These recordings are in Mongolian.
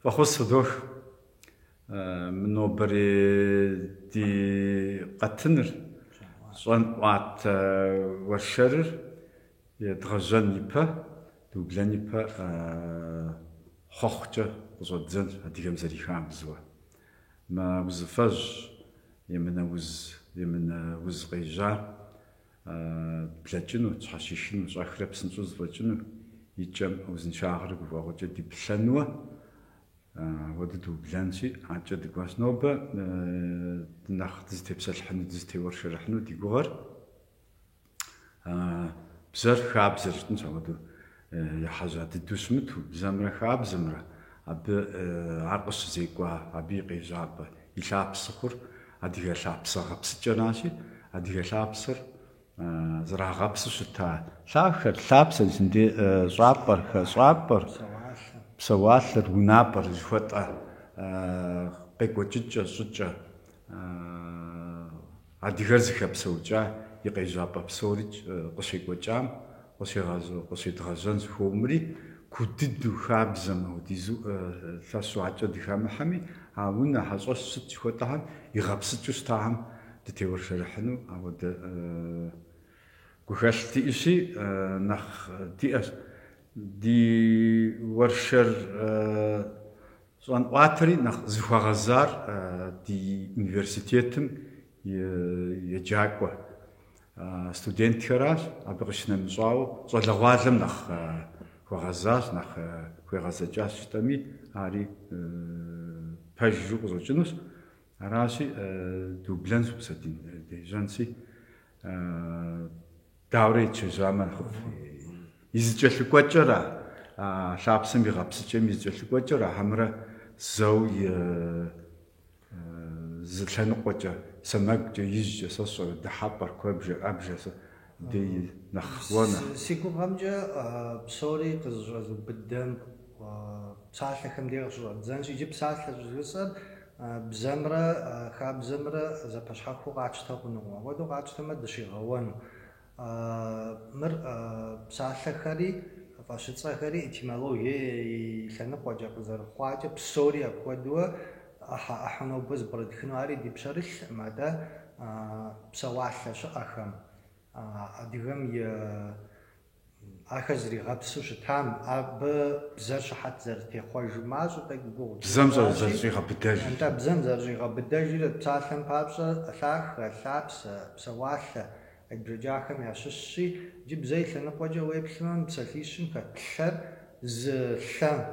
فخص دوخ منوبري دي قتنر صن وات ورشرر يدغجن يبا دوبلن يبا خوخجة وزودزن هديهم زري خامزوا ما وزفج يمن وز غيجا بلاتجنو تحشيشنو تخرب سنسوز بلاتجنو يجمع وزن شاغر وغوجة دي بلانوا وددو بلانشي عجة دقواس نوبة ناخ دزتي بسالحنو دزتي ورشرحنو دي قوغر بزر خابزر نسودو يا حاجة تدوسمت بزمرة خابزمرة أب عرقش زيقوا أبي قيجاب يلعب صخر أدي يلعب صخر بسجناشي أدي يلعب صخر زرع غابس شتا شاخر لابس عندي صابر بسوالر ونابر جوتا قيقوججة سجة أدي غرزك بسوجا يقيجاب بسورج قشيقوجام قشي تغزن خومري كوددو خابزم وديزو ثاسو عجة دي خامحمي عاونا حصوص ست خوتهم يغابسجو ستاهم دتيور شرحنو أود كوخالتي إشي نخ دي ورشر صان واتري نخ زخوا غزار دي انيفرسيتيتم يجاكوا ستودنت خراش أبغشنا مصاو صلغوالم نخ غزاش نخ غزاجاش تامي هاري باجو قزوجنوس راشي دوبلانس بسدين دي جانسي داوري تشزامان خف يزجل كوجرا شابسم بغابسجم يزجل كوجرا همرا زو زلشان قوجا سماك يجي سوسو دحابر كوبج ابجس دي نخوانا سيكو غامجا بصوري قزرز بدم بصالحكم ديغ زانجي جيب صالح زوسر بزمرة خاب زمرة زباش حقو قاعدتها قنوة ودو قاعدتها ما دشي غوانو مر بصالح خري فاشتصا خري اتمالوجي لانق وجا قزر خواجة بصوري أبودوا أحنو بز برد خنواري دي بشرش مادا بصواحلة شو أخم أدغم أخزري غبسو شتام أب بزرش حت زرتي خوش مازو تقول بزمزر زرجي غبداجي أنت بزمزر زرجي غبداجي لبصالحن بابسا ثاخ ثابس بصواحلة الدرجاخم يعششي جيب زي ثنق وجه ويبسلون بسليشن كتلر زلم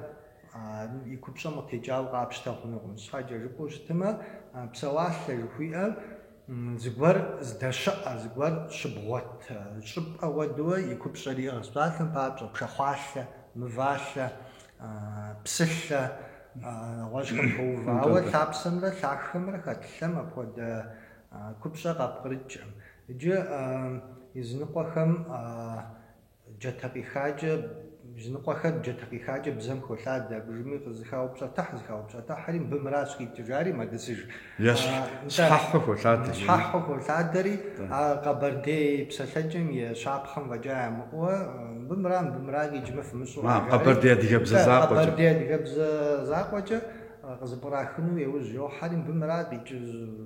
يكبسا متجاو قابش تاخنوغم سحاجة جبوش تما بصواحلة جوية زغور زدشا زغور شبغوت شب أودوا يكوب شريعة سبالهم بابس بشخواش مفاش بسلة واشكم هو أول ثابسم له ثاخم له كتلم أبود كوبشة قبرجم جا يزنقوهم جتبي حاجة يزنقوهم جتبي حاجة بزم خلاد بجميع الزخاو بشا تحريم بمراسكي تجاري ما دسج صححو خلاد صححو خلاد دري قبردي بسلجم يشابخم وجاء مقوى بمراجي جمف مسوا قبردي ديك بزاق وجه قبردي ديك بزاق وجه غزبراخنو يوزجو حريم بمراجي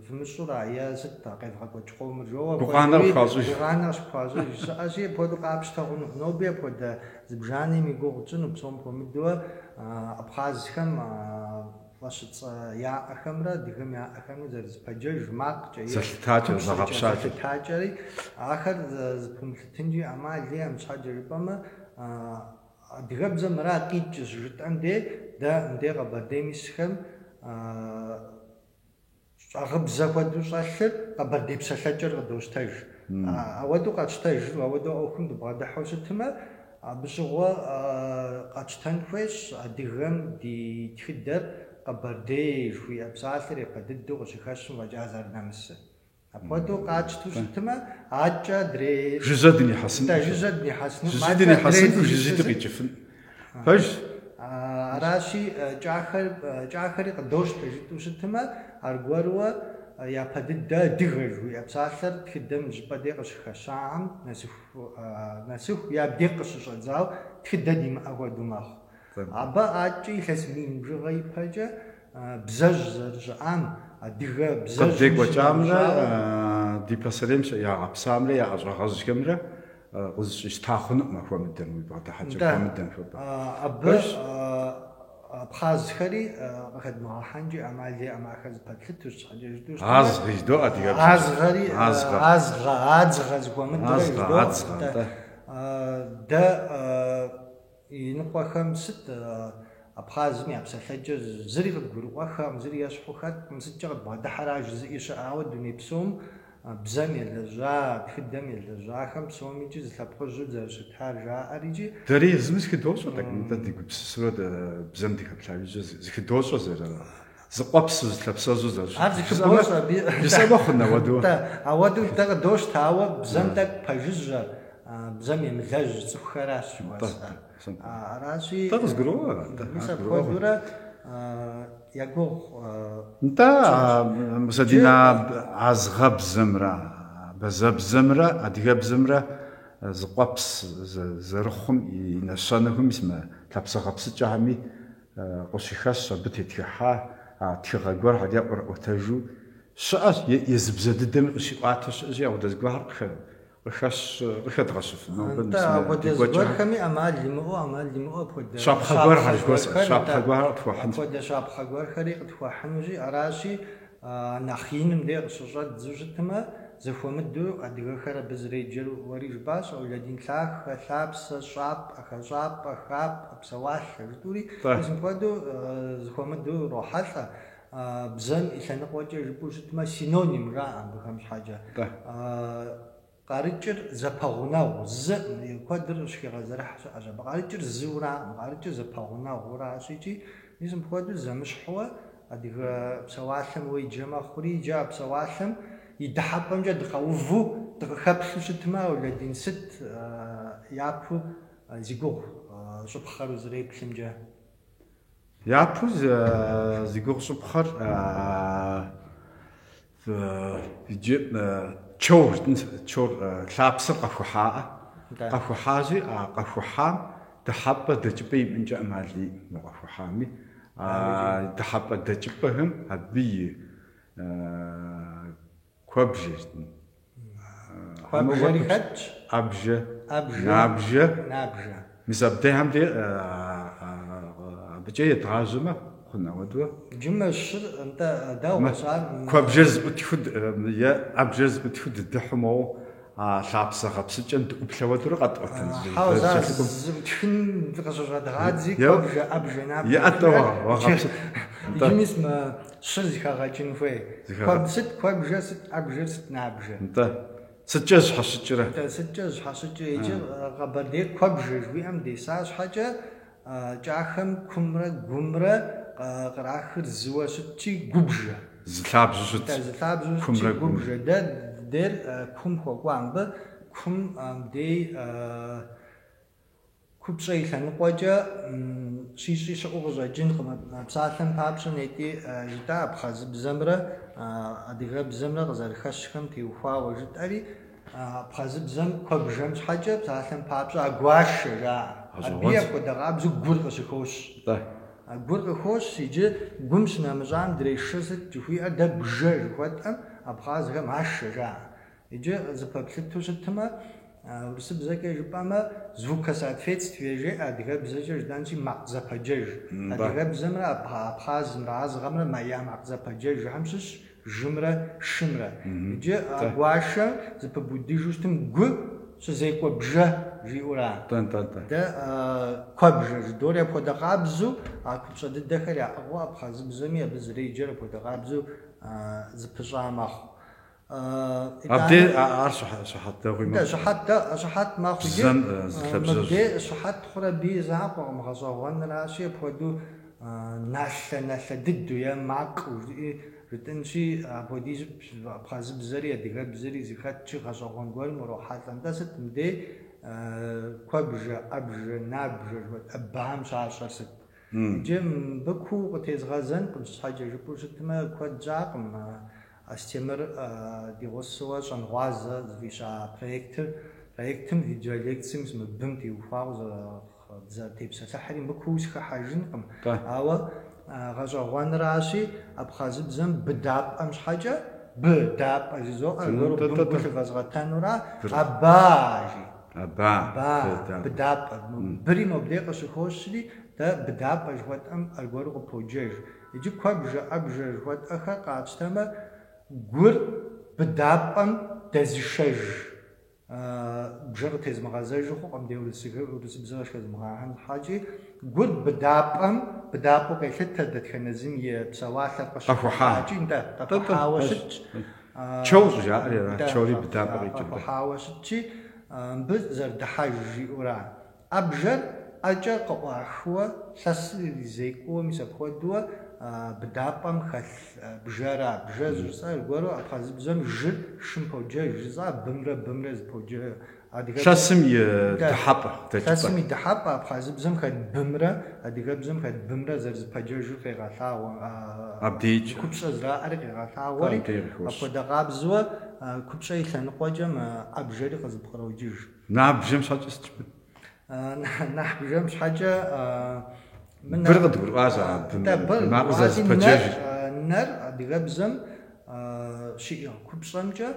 في مسوا يا ستة كيف حقوق قوم جو بقانا خازوش أشي بود قابش تغنو نوبيا بود زبجاني ميقو جنو بسوم بمدوا أبخاز خم واشت يا أخمرة ديهم يا أخمرة زرز بجج ماق جاي زلتاجر زغبشات زلتاجري آخر زبمتنجي أما ليه مشاجر بما ديهم زمرة قيد جزرت عندي ده عندي قبردي مسخم أغب زودو صاشر قبردي بسلجر قدوش تاج أودو قاتش تاج أودو أوكم دبعد حوشتما بشغوا قاتشتن كويس ديهم دي تخدر قبردي شوي أبساثر يقددو وشخشم وجازر نمس أبودو قاتشتو شتما عجا دري جزدني حسن جزدني حسن جزدني حسن وجزدني جفن فاش راشي جاخر قدوش تجدو شتما أرجوروا يا بدد دغج ويا بساثر تخدم جبدي قشخشام نسخ يا بدي قشش زاو تخددي ما أودو ماخ Абы ӀакӀи илъэс мин бжыгъэ ипэкӀэ бзэжь зэрыщыӀам адыгэ бзэжь ДекӀуэкӀамрэ ди пасэрейм ягъэпсамрэ яӀэщӀагъэжьхэмрэ къызыщӀищта хъуну махуэмыдэн уи бгъэдыхьэкӀэ хуэмыдэн хуэпӀэ. Абы абхъазхэри къыхэдмыгъэхьэнкӀи Ӏэмал зиӀэм ахэр зэпэплъытущ, щхьэкӀэ жыпӀэу щытмэ. Азгъи ждо адыгэ Азгъэри adzгъэ зыхуэмыдрэ ждо. Дэ и ныкъуэхэм сыт абхъазым я псэлъэкӀэ зыри къыбгурыӀуэхэм, зыри ещхьу сыткӀэ къыбгъэдыхьэра жызыӀи щыӀауэ дуней псом бзэм елэжьа, тхыдэм елэжьахэм псомикӀи зылъэпкъыжьу зэрыщытар жаӀэр икӀи. Дэри езыми зыхыдощӀэ тӀэкӀу ди гупсысурэ бзэм дихэплъа зыхыдощӀэ зыкъуэпсу зылъэпсэжьу Ар зыхыдощӀэ жысӀэмэ хъун ауэду. Ауэду дэ къыдощтауэ бзэм тӀэкӀу пэжыжьэ, бзэм емылэжь цӀыхухэращ жыхуэсӀэр. Аращи мис апхуэдурэ ягугъу. НтӀэ Мусадинэ азгъэбзэмрэ бэзэбзэмрэ адыгэбзэмрэ зыкъуэпс зэрыхъум и нэщэнэхэм лъэпсэгъэпсыкӀэхэми къыщыхэщ, абы тетхыхьа тхыгъэ гуэр Ӏуэтэжу щыӀэщ, езы бзэ дыдэми къыщиӀуатэ щыӀэщи, апхуэдэ зыгуэрхэр къыхэдгъэщыфыну. Апхуэдэ зыгуэрхэми Ӏэмал имыӀэу апхуэдэ щапхъэ гуэрхэр апхуэдэ щапхъэ гуэрхэри къытхуэхьынущи, аращи нэхъ иным де къыщыщӀэддзу щытмэ, зыхуэмыду адыгэхэр абы зыреджэр уэри жыпӀащ, Ауладин лъагэ, лъапсэ, щӀапӀэ, хэщӀапӀэ, хапӀэ, псэуалъэ жытӀури, мисыпхуэдэу зыхуэмыду рохьэлӀэ. Бзэм и лъэныкъуэкӀэ жыпӀэу щытмэ, синоним жаӀэ абыхэм щхьэкӀэ. КъарыкӀыр зэпэгъунэгъу, зы куэдыр щхигъэзэрыхь щыӀэщ. Абы къарыкӀыр зыура, къарыкӀыр зэпэгъунэгъуращ икӀи, мисыпхуэдэу зэмыщхьууэ адыгэ псэуалъэм уеджэ мэхъури, иджы а псэуалъэм и дыхьэпӀэмкӀэ дыкъэуву дыкъыхэплъу щытмэ, Ауладин сыт япэу зи гугъу щӀыпхъэр узэреплъымкӀэ? Япэу зи гугъу щӀыпхъэр иджы чор лъапсэр къэхухьаӀэ. Къэхухьащи, къэхухьам дыхьэпӀэ дэкӀыпӀэ имыӀэнкӀэ Ӏэмал иӀ къэхухьами. ДыхьэпӀэ дэкӀыпӀэхэм абы и куэбжэ. Куэбжэри хэтщ? Абжэ, набжэ. Мис абдехэм де абыкӀэ едгъажьэмэ хъун ауэду. Джымэ щыр нтӀэ дэгъуэщ ар. Куэбжэр зыӀутхыу е Ӏэбжэр зыӀутхыу дыдыхьу моуэ лъапсэгъэпсыкӀэм дыӀуплъэу ауэдурэ къэтӀуэтэн. ЗыӀутхын къыщыщӀэдгъадзи куэбжэ, Ӏэбжэ, набжэ. Иджы мис щыр зыхэгъэкӀын хуей. Сыт куэбжэ, сыт Ӏэбжэр, сыт набжэ? НтӀэ. СыткӀэ зыщхьэщыкӀрэ? СыткӀэ зыщхьэщыкӀрэ. Иджы къэбэрдей куэбжэ жыхуиӀэм деса щхьэкӀэ кӀахэм кумрэ гумрэ кърахыр зыуэ щытчи губжэ. Зылъабжьу щыт. Зылъабжьу щытчи губжэ. Дэр кум хуэкӀуа. Мыбы кум дей купщӀэ и лъэныкъуэкӀэ щищӀи щыӀэу къыщӀэкӀынкъым. Псалъэм папщӀэ нетӀи жытӀа абхъазыбзэмрэ адыгэбзэмрэ къызэрыхэщхэм теухуауэ жытӀэри, абхъазыбзэм куэбжэм щхьэкӀэ псалъэм папщӀэ агуашэ жаӀэ. Абы апхуэдэ къабзэу гур къыщыхощ. Гур къыхощ, иджы гум щынэмыщӀам дрешэ сыт жыхуиӀэр, дэ бжэ жыхуэтӀэм абхъазхэм ашэ жаӀэ. Иджы зыпэплъыту щытмэ, урысыбзэкӀэ жыпӀэмэ, звукосоответствие жеӀэ, адыгэбзэкӀэ жыдэнщи макъ зэпэджэж. Адыгэбзэмрэ абхъазымрэ азгъэмрэ я макъ зэпэджэжхэм щыщ жымрэ шымрэ. Иджы гуашэ зыпыбудыжу щытым гу щызекӀуэ бжэ жиӀура. Дэ куэбжэ жыдори апхуэдэ къабзэу купщӀэ дыдэхэр яӀыгъыу абхъазыбзэми абы зыреджэр апхуэдэ къабзэу зыпыщӀа мэхъу. Абдей ар щыхьэт дэгъуи мэхъу. Щыхьэт мэхъу. Мыбдей щыхьэт хъурэ бий закъуэкъым, гъэщӀэгъуэнращи, апхуэдэу налъэ дыду е макъыу жытӀэнщи, апхуэдизу абхъазыбзэри адыгэбзэри зыхэтчи гъэщӀэгъуэн гуэрым урохьэлӀэ. НтӀэ сыт мыбдей куэбжэ, Ӏэбжэ, набжэ жыхуэт Ӏыбам щащӀэр сыт? Иджы мыбы куу къытезгъэзэнкъым, щхьэкӀэ жыпӀэу щытмэ, куэд щӀакъым. Астемыр ди гъусэуэ щӀэныгъуазэ зыфища проектым видеолекцием мыбым теухуауэ зэтепсэлъыхьри мыку схыхьэжынкъым. Да. Ауэ гъэщӀэгъуэнращи абхъазыбзэм быдапӀэм щхьэкӀэ быдапӀэ зызоӀэ, аргуэру бым гу лъыхэзгъэтэнура абажи. БыдапӀэ. Быри моблей къыщыхощри, дэ быдапӀэ жыхуэтӀэм аргуэру къыподжэж. Иджы куэбжэ, Ӏэбжэ жыхуэтӀэхэр къапщтэмэ, гур быдапӀэм дэзышэж. Бжэ къытезмыгъэзэжу хъуӀэм дей урысыбзэ къыщхэзмыгъэхьэн щхьэкӀи, гур быдапӀэу къелъытэ дэтхэнэ зым и псэуалъэр къыщыхуахьакӀи, къэпхьауэ щытщ. Чоу щӀыжаӀэр чоури быдапӀэ къикӀыркъым. Къэпхьауэ щытщи, мыбы зэрыдыхьэж жиӀура. Ӏэбжэр ӀэкӀэ къыӀуахыуэ, лъэсыр иризекӀуэ, мис апхуэдууэ быдапӀэм хэлъ бжэра. Бжэ жысӀэ аргуэру абхъазыбзэм жыр шым поджэж жысӀэ, бымрэ зыподжэ. Лъэсым и дыхьэпӀэ. Лъэсым и дыхьэпӀэ абхъазыбзэм хэт бымрэ, адыгэбзэм хэт бымрэ зэрызыпэджэжу къегъэлъагъуэ. АбдеикӀ. КупщӀэ зрa'эр къегъэлъагъуэри, апхуэдэ къабзэуэ купщӀэ и лъэныкъуэкӀэ Ӏэбжэри къызыпкърокӀыж. Набжьэм щхьэкӀэ сыт? Набжьэм щхьэкӀэ быр къыдгурыӀуащ макъ зэрызыпэджэж. Нэр адыгэбзэм щиӀэ купщӀэмкӀэ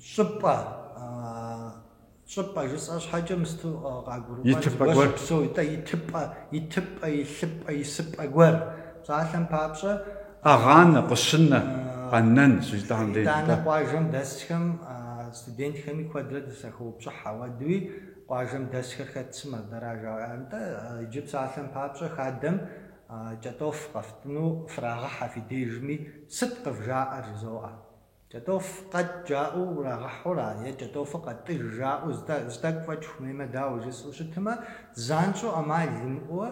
щӀыпӀэ жысӀэ щхьэкӀэ мысту къагурыӀуэн псо итыпӀэ, илъыпӀэ, исыпӀэ гуэр. Псалъэм папщӀэ Агъанэ, къыщынэ, къэнэн щыжытӀэхэм деж. ИтӀанэ къуажэм дэсхэм студентхэми куэдрэ дызэхэупщӀыхь ауэдууи къуажэм дэсхэр хэт сымэ дэраж. АтӀэ иджы псалъэм папщӀэ хадэм кӀэтӀоф къэфтӀыну фрагъыхьэ фи дежми сыт къывжаӀэр жызоӀэ. КӀэтӀоф къэкӀ жаӀэу урагъыхьура, е кӀэтӀофыр къэтӀыж жаӀэу здэкӀ фӀэкӀ хуемеймэ дауэ жысӀэу щытымэ, занщӀэу Ӏэмал имыӀуэ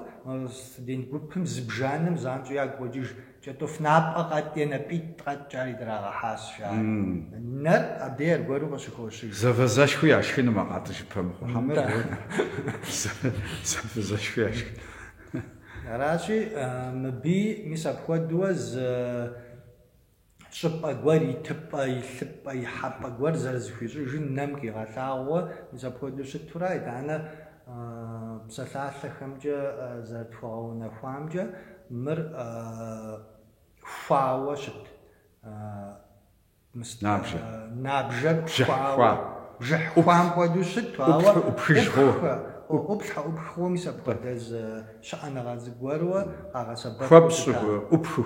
студент группым зыбжанэм занщӀэу ягу къокӀыж. КӀэтӀоф напӀэ къэт, е напӀитӀ къэт кӀари драгъэхьащ жаӀэ. Нэр абдей аргуэру къыщыхощыж. Зэвэзэшхуи яшхынум къатӀы жыпэмыхъуу. Хьэмэр зэвэзэшхуи яшхын. Аращи, мыбы мис апхуэдууэ щӀыпӀэ гуэр, итыпӀэ, илъыпӀэ, ихьэпӀэ гуэр зэрызыхуищӀыжын нэм къигъэлъагъуэ мис апхуэдэу щытурэ, итӀанэ псэлъалъэхэмкӀэ зэрытхуэгъэунэхуамкӀэ мыр хуауэ щыт. Набжэр пхуауэ. Бжыхь хуам хуэдэу щыту, ауэ Ӏуплъхьэу мис апхуэдэз щыӀэ нэгъэ зыгуэрууэ къагъэсэбэпу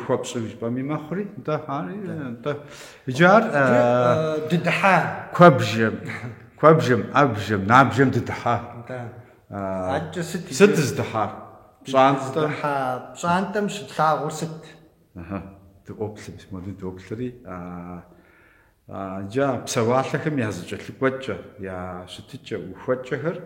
хуэпщӀу жыпӀэми мэхъури, нтӀэ ари, нтӀэ. Иджы ар дыдыхьа. Куэбжэм, Ӏэбжэм, набжэм дыдыхьа. Сыт дыздыхьар? Пщӏантӏэм щытлъагъур сыт? Дыӏуоплъы, моду дыӏуоплъыри, иджы псэуалъэхэм я зэкӏэлъыкӏуэкӏэ, я щытыкӏэ, ӏухуэкӏэхэр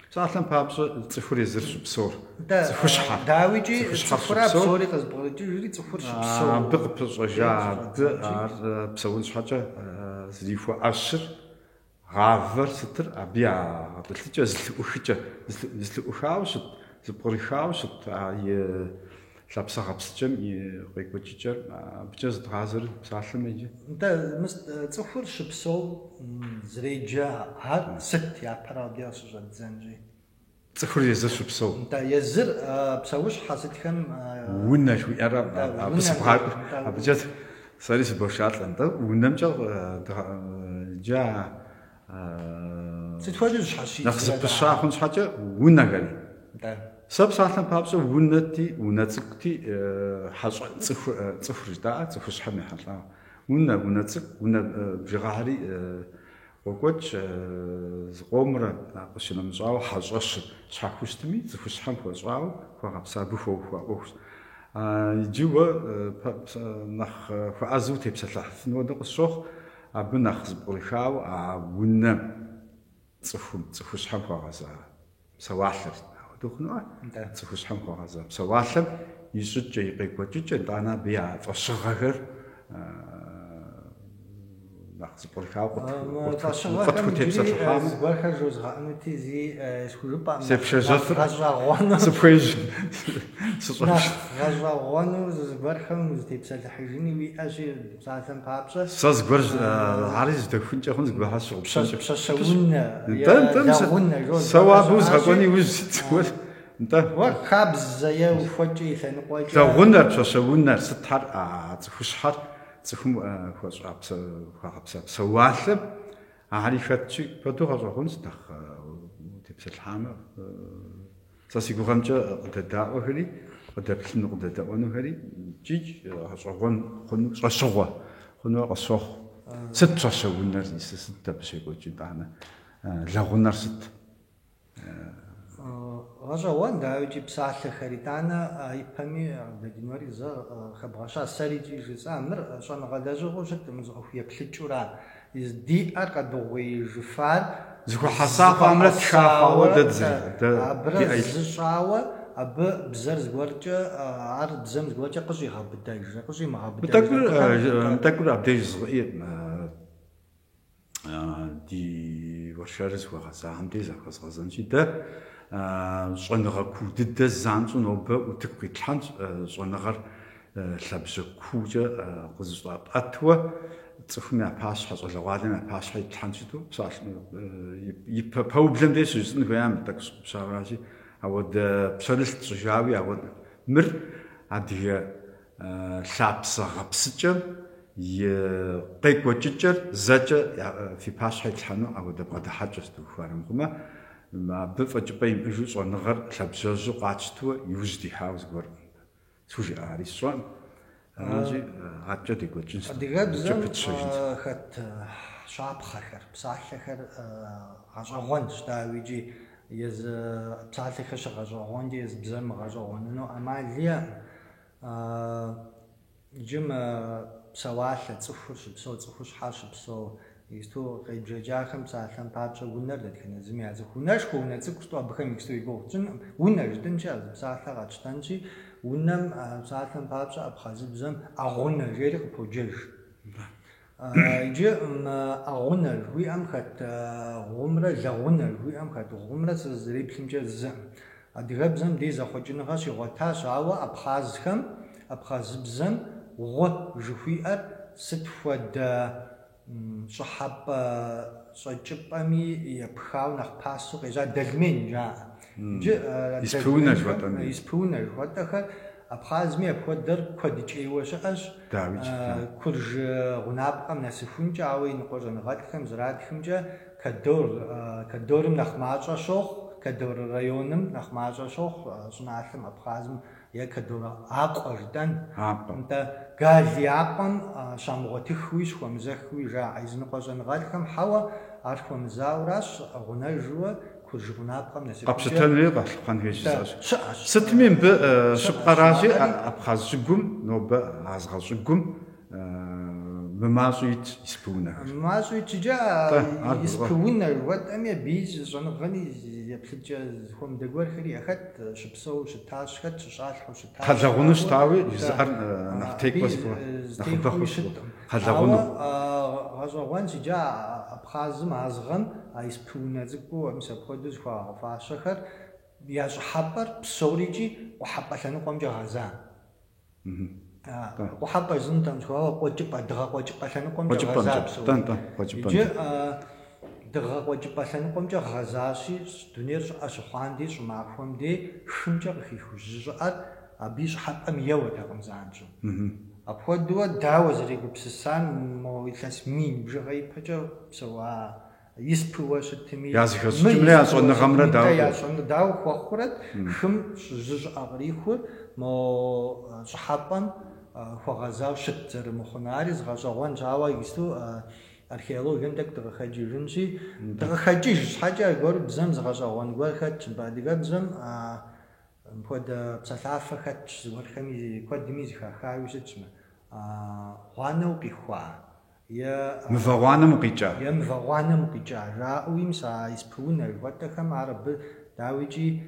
псалъэм папщӏэ цӏыхур езыр щыпсэур. Цӏыхущхьэр. Дауичӏи цӏыхурэ псори къызбгъэкӏыжри цӏыхур щыпсэу. Абы къыпыщӏэжа, абы ар псэун щхьэкӏэ зрихуэӏэщыр, гъавэр сытыр, абы ягъэтӏылъыкӏэ, зылъыӏухауэ щыт, зыпкърихауэ щыт, и лъапсэгъэпскӏэм и къекӏуэкӏыкӏэр абыкӏэ зыдгъазэр псалъэм иджы. Цӏыхур щыпсэу зреджэ, ар сыт япэрэ абы къыщыщӏэддзэнщи? Цӏыхур езыр щыпсэу. Езыр псэущхьэ сытхэм унэ жиӏэрэ абы сыбгъакӏуэр. Абыкӏэ сэри сыбошалӏэ, унэмкӏэ иджы сыт хуэдэу щхьэщи нэхъ зыпыща хъун щхьэкӏэ унэхэри. Сэ псалъэм папщӏэ унэти, унэ цӏыкӏути цӏыхур ждаӏэ, цӏыхущхьэм ехьэлӏауэ. Унэ цӏыкӏу, унэ бжыгъари къокӏуэкӏ, зыкъомрэ къыщынэмыщӏауэ хьэщӏэщыр щхьэхыу щытми, цӏыхущхьэм хуэщӏауэ хуэгъэпса, абы хуэухуа ӏуэхущ. Иджы уэ нэхъ хуэӏэзэу тепсэлъыхьыфын хуэдэ къысщохъу, абы нэхъ зыпкърихауэ унэ цӏыхущхьэм хуэгъэза псэуалъэр. Духнуӏэ, цӏыхущхьэм хуэгъэза псэуалъэм и щӏыкӏэ, и къекӏуэкӏыкӏэ, итӏанэ абы я фӏэщыгъэхэр نقصبركاو فشغلهم جري زبرخ جوز غامتي زي سكولوبا سبشجفر غزواغوانو سبويج غزواغوانو زبرخم زتيبسل حجني وي اجي بساعتم بابشا سازغرز عاريز دخنجا خنز بحاش بششون تم سوابوز غوني وزت انت وخابز زي وفوجي ثنقوجا زغونر بششونر ستحر تخشحر تخم خوش ابس سوالب عارفتشي بدو خنز تخ تبسل حامه ساسيغوغامجا قدداو هري قدبلن قدداو هري جيج هاشغون خنو صشغوا خنو قصخ ست صشغونر ست بشيغو جدانا لاغونر ست غجوان داوجي بساعه خريطانا ايبامي بدينوري ز خبغاشا سريجي جزامر شان غداجو جت مزخوف يبلچورا از دي ارقدوي جفار زكو حصاق عملت شاقة ودزر أبرز شاوة أب بزر زغورجة عرض بزم زغورجة قصي غابداج قصي ما غابداج متأكد أبداج صغير دي وشارز وغزا عمدي زغز غزان جدا شغنغا كودد زانجو نوبا وتكوي تلانج شغنغر لابجا كوجة قزوطا أتوا تخمي أباش حصل لوادم أباش حي تحنجتو صار يبقى ديش جزء نقيم تكس بشارجي أود بشرلت تجاوي أود مر عدي شابس غبسجم يقيق وججر زجر في باش حي تحنو أود بقى حاجستو فارم هما ما بفجبين بجوز ونغر لابجاجو قاتشتو يوجدي حاوز غور توجي عاريسوان أجي عجة ديكو جنس. ديكو زم خد شعب خير بصح خير عجوان شتاويجي يز بصح خير عجوان يز بزم عجوان إنه أماليا جم سواحل تصفش بسو تصفش حاش بسو يستو قيجاجاخم ساعتم بابشا ونر دكنا زميا زكوناش كونا زكستو بخم يستو يقولون ونر دنجا بصح غاتشتنجي ونم ساعتم بابشا أبخاز بزم أغنى غير بوجج يجي أغنى وي أم خد غمرة زغنى وي أم خد غمرة زريب سمجة زم أدير بزم دي زخوجنا غاش يغتاش عوا أبخازهم أبخاز بزم غو جفيئر ستفود صحاب صجبامي يبخاو نخباسو غيجا دلمين جا يسبونا جواتن يسبونا جواتن أبخازمي أبخدر كوديجي وشاش كرج غنابقم ناسفون جاوي نقول نغادكم زرادكم جا كدورم نخماجا شوخ كدور رايونم نخماجا شوخ صناعتم أبخازم يا كدور أقوجدن أنت قال يعقم شامغتخويش ومزخوي جا عايزين نقول نغادكم حوا عارف ومزاوراش غنا جوا كرجونابقم ناسفون قبشتني قحقن هيجي ستمين بشقراجي أبخاز جقم نوبا عزغال جقم بمازويت يسبونا مازويت جا يسبونا الوقت أمي بيز زن غني يبلج هم دقور خلي أخد شبسو شتاش خد شاشح وشتاش هذا غنوش تاوي يزعر نحتاج بس نخبخش هذا غنو هذا غنش جا أبخازم عزغم يسبونا زكو أمس أبخدوز فاشخر ياش حبر بسوريجي وحبر شنو قام جا غزان وحبر زنتم شو قوجب دغا قوجب شنو قام جا غزان يجي دغا قوجب شنو قام جا غزاشي دنير أشخاندي شمعهم دي شنجا خي خججات أبيش حبر ميوة تقوم زانجو أبخدوا داوز ريق بسسان مو يتلاس مين بجغي بجا سوا يسبوا شتمي يازخ جملة أصلا غمرة داو يازخ داو خورت خم جج أغريخور مو صحابن خغزاو شتر مخناريز غزوان جاوا يستو أرخيولوجيا دك تغخجي رنشي تغخجي حاجة يقول بزم غزوان يقول خد بعد بزم بود بسافر خد زور خمي كود ميز خاوي شتشمه غانو بيخوا يا مفوانا مقيجا يا مفوانا مقيجا راوي مسا يسبونا وقتها عرب داويجي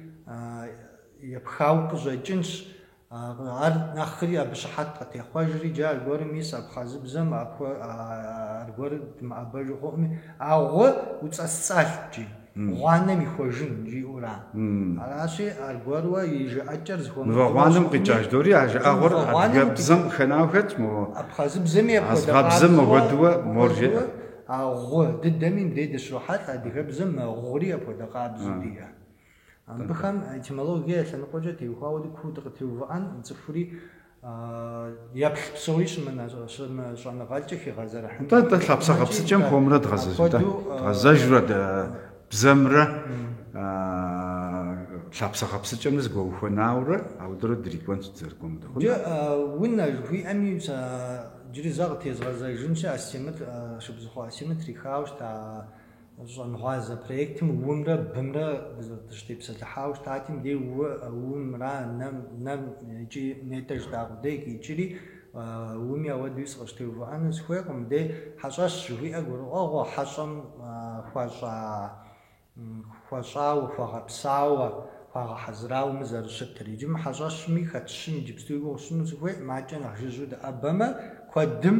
يبخاو بزجنس ар нэхъри абы щыхьэт къытехъуэжри иджы аргуэрым ис абхъазыбзэм аргуэр дымыӀэбэжу хъуӀуми агъуэ уцӀэс-цӀалъ икӀи гъуанэм ихуэжын жиӀэурэ. Аращи аргуэрууэ и жыӀэкӀэр зыхуэмыдэ. Гъуанэм къикӀащ дори а жыӀэгъуэр адыгэбзэм хэнау хэтщ, абхъазыбзэми абхъазыбзэм мыгъуэтууэ мор жеӀэ. агъу дыдэми мыбдей дыщрохьэлӏ адыгэбзэм гъури апхуэдэ къабзэу диӏэ. Абыхэм этимологие лъэныкъуэкӏэ теухуауэ куэд къытеувыӏэн цӏыхури еплъ псори щӏэныгъэлӏкӏэ хигъэзэрыхьын. Дэ лъапсэгъэпсыкӏэм хуэмурэ дгъэзэжурэ бзэмрэ лъапсэгъэпсыкӏэмрэ зыгуэухуэнауэрэ ауэдурэ дрикӏуэнщ зэрыгуэмыдэу. Унэ жыхуиӏэми джыри зэ къытезгъэзэжынщи Асимыр щыбзыхъуэ Асимыр трихауэ щыта щӏэныгъуазэ проектым уымрэ бымрэ щытепсэлъыхьауэ щытати мыбдей уымра нэм икӏи нетӏэ жытӏакъудей икӏри уми ауэдэуи сыкъыщтеувыӏэну сыхуейкъым. Мыбдей хьэщӏэщ жыхуиӏэ гурыӏуэгъуэ хьэщӏэм хуэщӏауэ хуэгъэпсауэ хуагъэхьэзырауэ мызэрыщытыр. Иджы мы хьэщӏэщми хэтщын иджыпстуи гугъу щыну сыхуей макӏэ нэхъ жыжьэу дыӏэбэмэ куэдым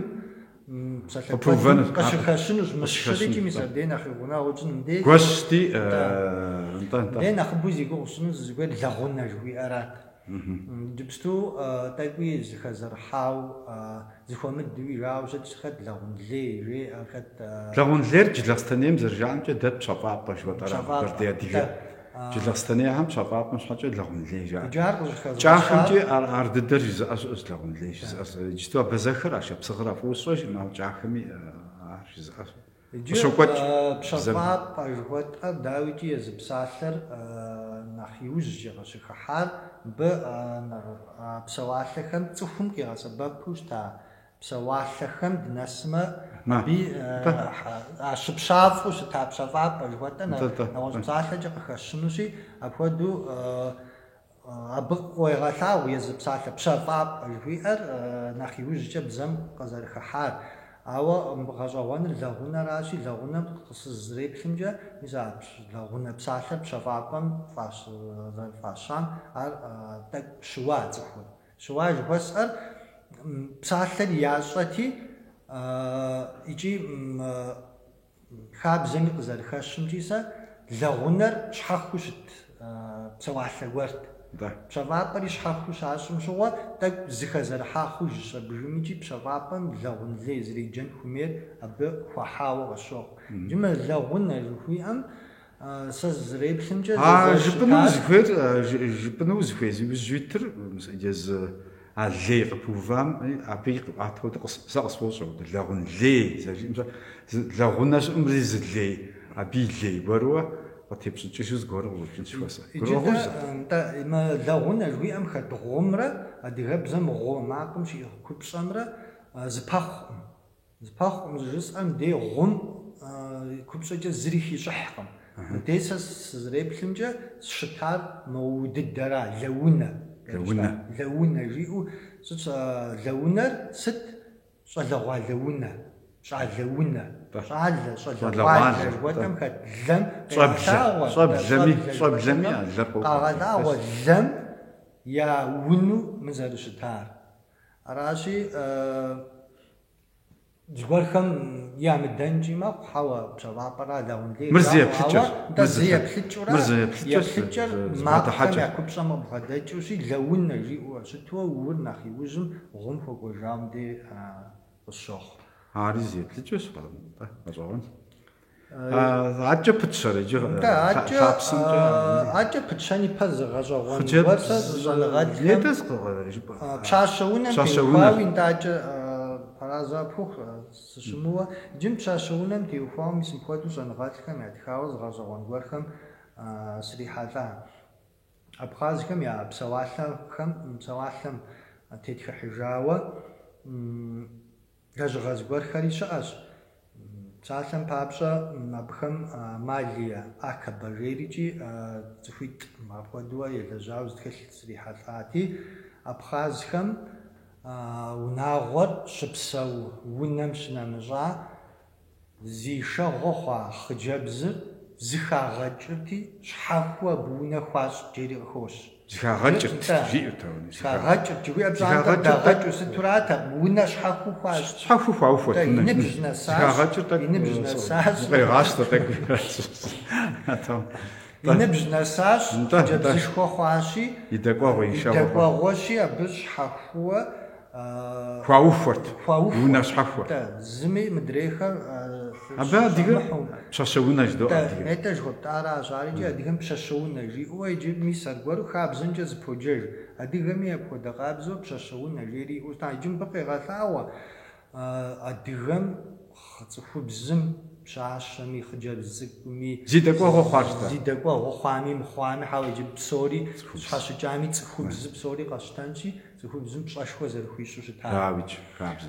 къыщыхэщынущ мыщырикӏи мис абдей нэхъ и гъунэгъу щӏын мыбдей гуэщти мыбдей нэхъыбэу зи гугъу щыну зыгуейр лэгъунэ жыхуиӏэрат. Иджыпсту тӏэкӏуи зыхэзэрыхьау зыхуэмыдэуи жауэ щытщ хэт лэгъунлей жеӏэ хэт лэгъунлейр Джилэхъстэнейм зэрыжаӏэмкӏэ дэ пщэфӏапӏэ жыхуэтӏэрэ къэрдей адыгэ Джилэхъстэнейхьэм пщэфӏапӏэм щхьэкӏэ лэгъунлей жаӏэ. КӀахымкӏи ар дыдэр жызыӏэ щыӏэщ лэгъунлей жызыӏэ. Иджыпсту абазэхэр ашэпсыгъэр афӏэущӏэ кӀахыми ар жызыӏэ. Пщэфӏапӏэ жыхуэтӏэр дауичӏи езы псалъэр нэхъ иужькӏэ къыщыхыхьар мыбы псэуалъэхэм цӏыхум къигъэсэбэпу щыта псэуалъэхэм дынэсмэ щыпщафӏу щыта пщэфӏапӏэ жыхуэтӏэр нэгъуэщӏ псалъэкӏэ къыхэщынущи апхуэдэу абы къуегъэлъагъу езы псалъэ пщэфӏапӏэ жыхуиӏэр нэхъ иужькӏэ бзэм къызэрыхыхьар. Ауэ гъэщӏэгъуэныр лэгъунэращи, лэгъунэм къысызреплъымкӏэ мис а лэгъунэ псалъэр пщэфӏапӏэм фащам ар тӏэкӏу щыуа цӏыхур. Щыуа жыхуэсӏэр псалъэр ящӏэти икӏи хабзэми къызэрыхэщымкӏи сэ лэгъунэр щхьэхыу щыт псэуалъэ гуэрт. Пщэфӏапӏэри щхьэхыу щащӏым щыгъуэ тӏэкӏу зыхэзэрыхьа хъу жьыщӏэбыжымкӏи пщэфӏапӏэм лэгъунлей зриджэн хуейр абы хуахьауэ къыщохъу. Иджы лэгъунэ жыхуиӏэм сэ зреплъымкӏэ жыпӏэну зыхуей жьуитыр езы а лей къыпыувам абы атэу сэ къысфӏощӏэ лэгъунлей лэгъунэ щыӏумри зы лей абы и лей гуэрууэ къытепщӏыкӏыжу зыгуэру къыщӏын щыхуэсэ. Лэгъунэ жыхуиӏэм хэт гъумрэ адыгэбзэм гъу макъым щиӏэ купщӏэмрэ зыпэхъуӏым. Зыпэхъуӏым жысӏэм дей гъум купщӏэкӏэ зыри хищӏыхькъым. Мыбдей сэ сызреплъымкӏэ сщытар моудыдэра лэунэ. Лэунэ жиӏэу щытщ лэунэр сыт? Щӏалэгъуа лэунэ. Щӏалэунэ. Щӏалэгъуалэ жыхуэтӏэм хэт лэм къагъэлъагъуэ лэм я уну мызэрыщытар. Аращи зыгуэрхэм ямыдэнкӏи мэхъу хьэуэ пщэфӏапӏэра лэгъунлей еплъыкӏэр макъхэм я купщӏэм къыбгъэдэкӏыущи лэунэ жиӏэу щытыуэ ур нэхъ иужьым гъум хуэкӏуэжауэ дей къысщохъу. Ари зеплъыкӏэщ гъэщӏэгъуэн. Аджэ пытщэрэ иджы аджэ пытщэни пэ зыгъэщӏэгъуэн гуэрсэ зыщӏэныгъэлӏхэм пщащэ унэм теухуауи нтӏаджэ пэразапхух сыщымыуэ иджым пщащэ унэм теухуауэ мис мыпхуэдэу щӏэныгъэлӏхэм ятхауэ зыгъэщӏэгъуэн гуэрхэм срихьэлӏа. Абхъазхэм я псэуалъэм тетхыхьыжауэ лэжьыгъэ зыгуэрхэри щыӏэщ. Псалъэм папщӏэ абыхэм малие акэбэ жейрикӏи цӏыхуитӏ апхуэдууэ елэжьауэ зытхылъ срихьэлӏати, абхъазхэм унагъуэр щыпсэу унэм щынэмыщӏа зи шэгъуэ хъуа хъыджэбзыр зыхагъэкӏырти шъхьафу бунэ хуашӏ джыри къыхощ. Зыхагъэкӏырт жиӏэтэу. Зыхагъэкӏырт джыгуи абзантэ дагъэкӏу сытурата унэ шъхьафу хуашӏ. Шъхьафу хуафот. Иныбжь нэсащ. Иныбжь нэсащ. Къегъащтэ тӏэкӏу. Иныбжь нэсащ. Джэбзышхуэ хъуащи. Идэкӏуэгъуи ишагъуэ. Идэкӏуэгъуэщи абы шъхьафуэ хуауфорт. Унэ шъхьафуэ. Зыми мыдрейхэр абы адыгэ пшъэшъэунэжь доӏэ адыгэ. Нетӏэж гъуэтӏаращ ари адыгэм пшъэшъэунэ жиӏэу иджы мис аргуэру хабзэмкӏэ зыподжэж. Адыгэми апхуэдэ къабзэу пшъэшъэунэ жери иӏэу иджы мыбы къегъэлъагъуэ адыгэм цӏыхубзым пщащэми хъыджэбз цӏыкӏуми зи дэкӏуэгъуэ хъуащтэ. зи дэкӏуэгъуэ хъуами мыхъуами хьэуэ иджы псори щхьэщыкӏами цӏыхубзы псори къэсщтэнщи цӏыхубзым пщӏэшхуэ зэрыхуищӏу щытащ.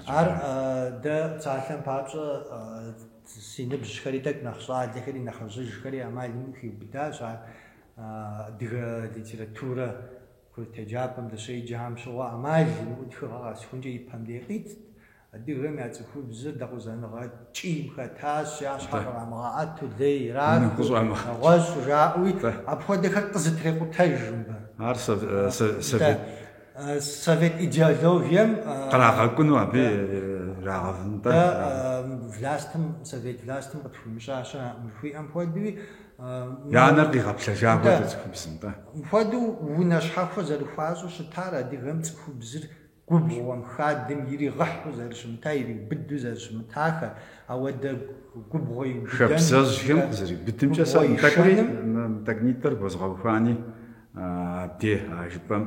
Ар дэ псалъэм папщӏэ си ныбжьхэри тӏэкӏу нэхъ щӏалэхэри нэхъыжьыжхэри ӏэмал ину хиубыдащ ар адыгэ литературэ курыт еджапӏэм дыщеджам щыгъуэ ӏэмал имыӏэу тхыгъэ къасхункӏэ и пэм дей къитт. Адыгэм я цӏыхубзыр дакъузэныгъэ кӏийм хэтащ, я щхьэ кърамыгъэӏэту лей ираху, гъуэщӏу жаӏуи апхуэдэхэр къызытрекъутэж мыбы. Ар совет идеологием кърагъэкӏуну абы рагъэвынтӏэ. Властым, совет властым къытхуимыщӏащэ мыхуиӏэм хуэдэуи янэр къигъэплъэжа хуэдэ цӏыхубзым. Хуэдэу унэ щхьэхуэ зэрыхуащӏу щытар адыгэм цӏыхубзыр губгъуэм хадэм иригъыхьу зэрыщымыта, ирибыду зэрыщымытахэр, ауэдэ губгъуэ иубыдэн. Хабзэжьхэм къызэрибыдымкӏэ сэ тӏэкӏунитӏыр бгъэзгъэухуани абде жыпӏэм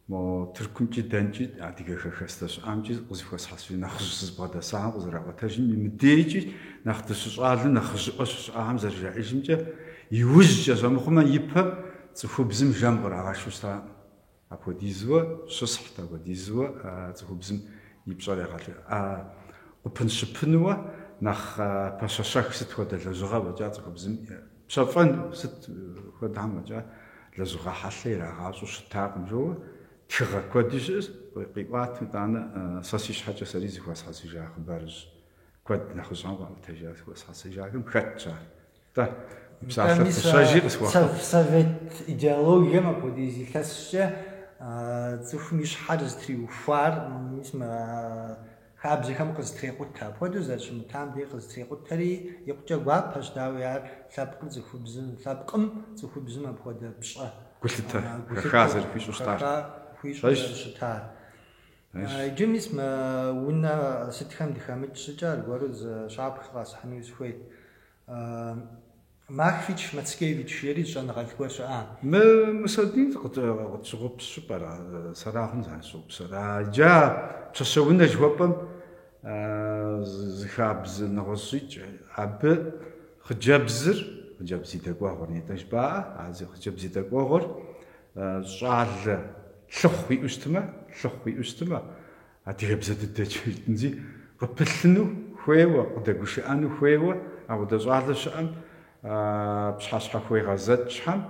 мо Тыркумкӏи дэнкӏи адыгэхэр хэстэ щыӏэмкӏи къызыхуэсхьэсри нэхъыжь зызбгъэдэсагъым къызэрагъуэтэжым имыдеикӏи нэхъ дыщыщӏалэу нэхъ жыӏуэ щыщӏагъым зэрыжаӏэжымкӏэ иужькӏэ щӏэмыхъумэ ипэм цӏыхубзым жэм кърагъэшу щытакъым. Апхуэдизууэ щысхьт, апхуэдизууэ цӏыхубзым и пщӏэр егъэлъыр. Къыпынщыпынууэ нэхъ пэщэщэх сыт хуэдэ лэжьыгъэ фӏэкӏа цӏыхубзым пщэфӏэн сыт хуэдам фӏэкӏа лэжьыгъэ хьэлъэ ирагъащӏэу щытакъым жоуэ. Тхыгъэ куэди щыӏэщ, къиӏуату итӏанэ сэ си щхьэкӏэ сэри зыхуэсхьэсыжа хъыбарыщ. Куэд нэхъыщӏэм къэӏутэжа зыхуэсхьэсыжахэм хэтщ ар. Псалъэ пыщэжи къысхуэхъу. Совет идеологием апхуэдиз илъэскӏэ цӏыхум и щхьэр зытриухуар мис хабзэхэм къызытрекъутэ. Апхуэдэу зэрыщымытам дей къызытрекъутэри икъукӏэ гуапэщ, дауи ар лъэпкъым цӏыхубзым апхуэдэ пщӏэ гулъытэ хэха зэрыхуищӏу щытар. щытар. Иджы мис унэ сытхэм дыхэмыкӏ щӏыкӏэ аргуэру зы щапхъ къэсхьыну сыхуейт. Махвич Мацкевич ери щӏэныгъэлӏ гуэр щыӏа. Мысэдин къытщыгъупс щӏыпӏэра, сэрагъым защӏыгъупсэра. Иджа пщэщэунэ жыхуэпӏэм зыхабз нэгъуэщӏищӏ абы хъыджэбзыр, хъыджэбз и дэкӏуэгъуэр нетӏэж баӏэ, хъыджэбз и дэкӏуэгъуэр щӏалэ лъыхъу иӏэу щытымэ, адыгэбзэ дыдэкӏэ итӏынзи къыпылъыну хуейуэ, къыдэгушыӏэну хуейуэ, апхуэдэ щӏалэ щыӏэм пщхьэщхьэхуей гъэзэкӏхэм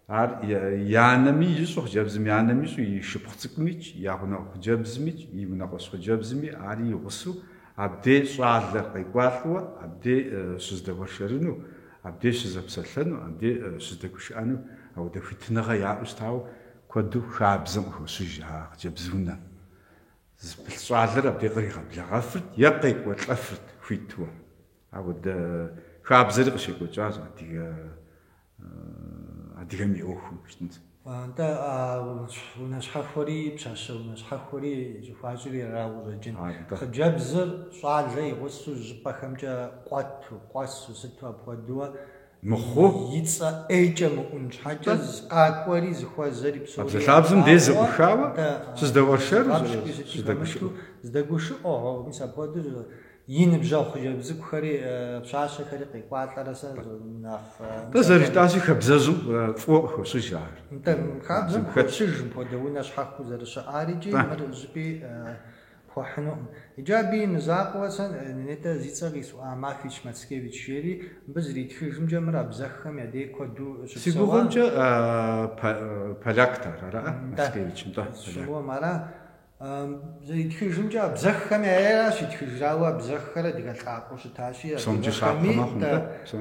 ар янэми ищӏу, хъыджэбзым янэми ищӏу, и шыпхъу цӏыкӏумичӏ, я гъунэгъу хъыджэбзымичӏ, и унэгъуэщ хъыджэбзыми ари игъусэу абдей щӏалэ къекӏуалӏэуэ, абдей щыздэуэршэрыну, абдей щызэпсэлъэну, абдей щыздэгушыӏэну ауэдэ хуитыныгъэ яӏэу щытауэ куэду хабзэм къыхощыж а хъыджэбз унэм. Зыпылъ щӏалэр абдей къригъэблэгъэфырт е къекӏуэлӏэфырт хуитуэ. Ауэдэ хабзэри къыщекӏуэкӏащ адыгэм и ӏуэхум щытынт. НтӀэ унэ щхьэхуэри пщащэ унэ щхьэхуэри жыхуащӏри арауэ хъыджэбзыр щӏалэ игъусэу жьыпӏэхэмкӏэ къуэсу сыту апхуэдууэ мыхъуу и цӏэ ӏейкӏэ мыӏун щхьэкӏэ къакӏуэри зыхуэзэри псори. Абзэлъабзэм дей зыӏухауэ щыздэуэршэру здэгушыӏуэ, мис апхуэдэу и ныбжьэгъу хъыджэбзыгухэри пщащэхэри къекӏуалӏэрэ сэ нэхъ. Дэ зэрыжытӏащи хабзэжьым фӏыуэ къыхощыж ар. Хабзэм хуощыж мыпхуэдэ унэ щхьэхуу зэрыщыӏарикӏи мыр жыпӏи пхуэхьынукъым. Иджы абы и нызакъуэ сэ нетӏэ зи цӏэ къисӏуа Махвич Мацкевич ери мыбы зритхыжымкӏэ мыр а бзэхэм я дей куэду щыпсэуа. Си гугъэмкӏэ полякт ар, ара Мацкевич. Щыгъуэм ара. зритхыжымкӏэ бзэххэми аращ итхыжрауэ бзэххэр адыгэ лъакъуэу щытащи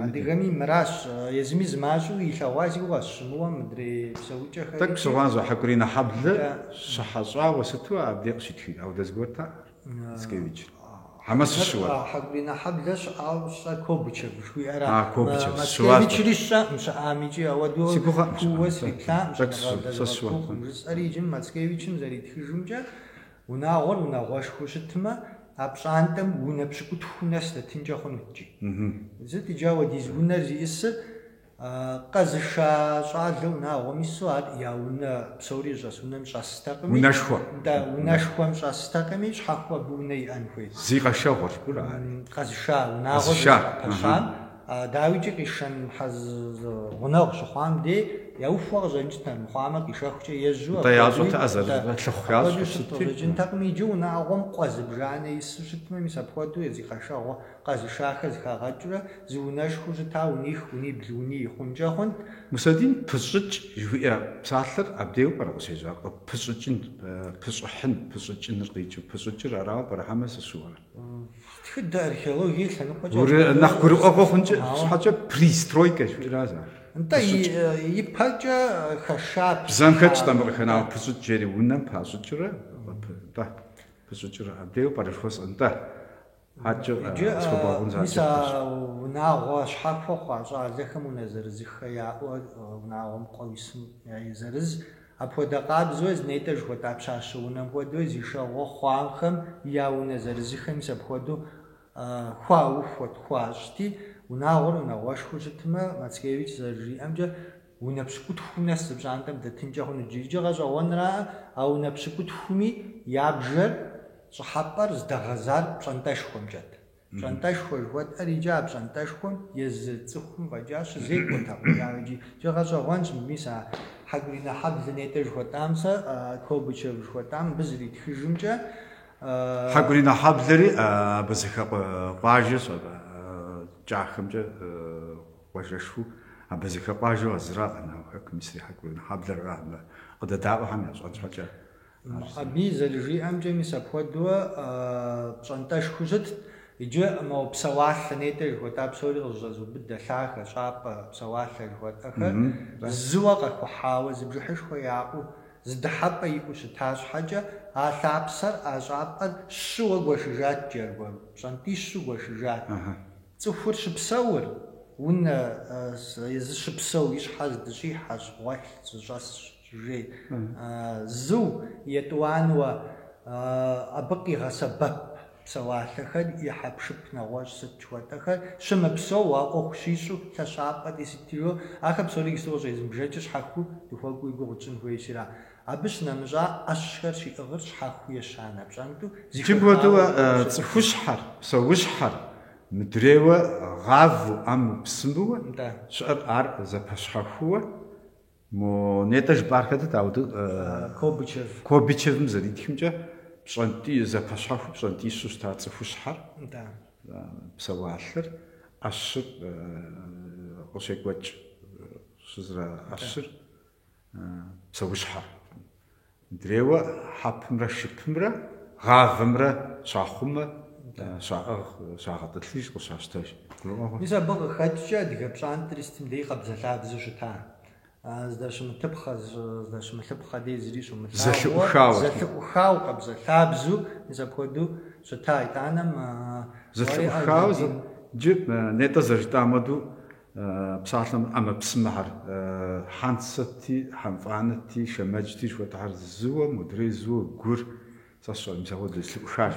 адыгэми мыращ езыми зымащӏэу илъэгъуа си гугъэщ щымыуэм мыдрей псэукӏэхэри. Так псыгъуанщӏэ хьэкӏуринэ хьэблэ щыхьэщӏауэ сыту абдей къыщитхый аудэзгуэрта Мицкевич. Хьэмэсыщыуэ. Хьэкӏуринэ хьэблэ щыӏауэ щӏэ Кобычев жыхуиӏэра. Кобычев Мицкевичри щӏэӏым щыӏамичӏи ауэдэу куууэ сриплъаӏым жысӏэри иджым Мицкевичым зэритхыжымкӏэ унагъуэр унагъуэшхуэу щытмэ а пщӏантӏэм унэ пщыкӏутху нэс дэтынкӏэ хъунукӏи. Зыт иджы апхуэдиз унэр зиӏысыр къэзыша щӏалэ унагъуэм ису ар я унэ псори щӏэс унэм щӏэстэкъыми. Унэшхуэ. Унэшхуэм щӏэстэкъыми щхьэхуэ абы унэ иӏэн хуейт. Зи къэшэгъуэр. Къэзыша унагъуэ къэщам. Дауичӏи къишэн гъунэгъу щыхъуам дей яухуэ къыщӏэнкӏытэ мыхъуамэ къишэхукӏэ ежьу щытыжынтэкъыми иджы унагъуэм къуэ зыбжанэ ису щытмэ мис апхуэдэу ези къэшэгъуэ къэзышахэр зыхагъэкӏурэ зы унэшхуэу щыта уних, унибл, уни ихъункӏэ хъунт. Мусэдин пыщӏыкӏ жыхуиӏэ псалъэр абдеуэ пӏэрэ къыщежьа пыщӏыкӏын, пыщӏыхьын, пыщӏыкӏыныр къикӏыу пыщӏыкӏыр арауэ пӏэрэ хьэмэ сыщыуэрэ? Тхыдэ археологие лъэныкъуэкӏэ. Нэхъ гурыӏуэгъуэ хъункӏэ щхьэкӏэ пристройкэ жыхуиӏэра зэ. НтӀэ ипэкӀэ хэша бзэм хэтщ тӀэмыкъыхэнауэ пыщӀыкӀ жери унэм пащӀыкӀрэ нтӀэ пыщӀыкӀрэ абдеуэ пӀэрэ жыхуэсӀэ нтӀэ хьэкӀэ схуэбэгъун унагъуэ щхьэхуэ хъуа щӀалэхэм унэ зырызыххэ яӀуэ унагъуэм къуэ уисым зырыз апхуэдэ къабзэуэ знетӀэ жыхуэтӀа пщащэ унэм хуэдэу зишэгъуэ хъуахэм я унэ зырызыхэм мис апхуэдэу хуауэ хуащӀти унагъуэр унагъуэшхуэу щытмэ Мицкевич зэрыжиӀэмкӀэ унэ пщыкӏутху нэс зыбжьантӀэм дэтынкӀэ хъуну иджы къэщӀэгъуэнрэ а унэ пщыкӏутхуми ябжэр щӀыхьэпӀэр здэгъэзар пщӀэнтӀэшхуэмкӀэт. Пщӏэнтӏэшхуэ жыхуэтӏэр иджы а пщӏэнтӏэшхуэм езы цӏыхум фӏэкӏа щызекӏуэтэкъым. Иджы къэщӏэгъуэнщ мис а хьэкӏуринэ хьэблэ нетӏэ жыхуэтӏам сэ Кобычев жыхуэтӏам мыбы зритхыжымкӏэ хьэкӏуринэ хьэблэри абы зыхэкъуажэ кӏахэмкӏэ къуажэшхуэу абы зыхэкъуажэу зыра къэнауэ хэкум мисри хьэкӏуринэ хьэблэрэ къыдэдаӏуэхэм ящӏэн щхьэкӏэ абы зэрыжиӏэмкӏэ мис апхуэдэуэ пщӏэнтӏэшхуэу щытт. Иджы псэуалъэ нетӏэ жыхуэтӏа псори къыщӏэзубыдэ лъагэ, щӏапӏэ, псэуалъэ жыхуэтӏэхэр зыуэ къэхухьауэ зыбжыхьышхуэ яӏэу зыдыхьэпӏэ иӏэу щыта щхьэкӏэ а лъапсэр, а щӏапӏэр щыуэ гуэшыжат джэргуэр, пщӏэнтӏищу гуэшыжат. Цӏыхур щыпсэур, унэ езы щыпсэу и щхьэр здыщӏихьэ, щӏгъуэлъ зыщӏэс жей, зыу етӏуануэ абы къигъэсэбэп псэуалъэхэр и хьэпшып нэгъуэщӏ сыт жыхуэтӏэхэр щымыпсэу а ӏуэху щищӏу лъэщапӏэ деситыжу ахэр псори къису къыщӏезымыбжэкӏэ щхьэхуу дыхуэкӏуи гу къытщӏын хуейщира. Абы щынэмыщӏа ӏэщхэр щиӏыгъыр щхьэхуу ещанэ пщӏэнтӏу жыпхуэдэуэ цӏыхущхьэр, псэущхьэр мыдрейуэ гъавэу ӏэм псымыуэ щыӏэр ар зэпэщхьэхууэ нетӏэ жыпӏар хэтыт ауэду Кобычевым зэритхымкӏэ пщӏэнтӏий зэпэщхьэхуу пщӏэнтӏищу щыта цӏыхущхьэр, псэуалъэр, ӏэщыр къыщекӏуэкӏ щызэрэ ӏэщыр псэущхьэр. Мыдрейуэ хьэпымрэ шыпымрэ гъавэмрэ щахъумэ щагъэтӏылъыж къыщащтэж. Мис абы къыхэкӏкӏэ адыгэ пщӏантӏэри стым дей къэбзэлъабзэу щыта. Здэщымылъыпхъэ дей зыри зэлъыӏухауэ къэбзэлъабзэу мис апхуэдэу щыта. Итӏанэм зэлъыӏухауэ иджы нетӏэ зэрыжытӏа хуэдэу псалъэм ӏэмэпсымэхьэр хьэнцэти, хьэмфӏанэти, шэмэджти жыхуэтӏэхьэр зыуэ модрей зыуэ гур сащӏэ мис апхуэдэу зэлъыӏухащ.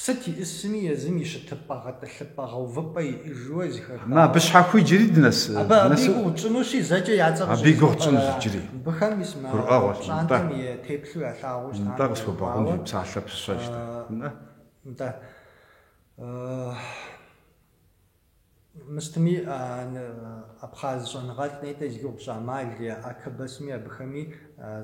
Сыт иӏысми езым и щытыпӏэ, гъэтӏылъыпӏэ, гъэувыпӏэ иӏыжууэ зыхэхуэ. Абы щхьэхуи иджыри дынэс. Абы гугъутщӏынущи зэкӏэ я цӏэ абы гугъутщӏынущ иджыри. Абыхэм мис пщӏантӏэм теплъу ялъагъуу щытам. Нтӏэ къысхуэбэгъун псалъэ пыщэщтэ. Нтӏэ. Мыстми Абхъаз щӏэныгъэлӏ нетӏэ зыгугъу пщӏамали, АКБСми абыхэми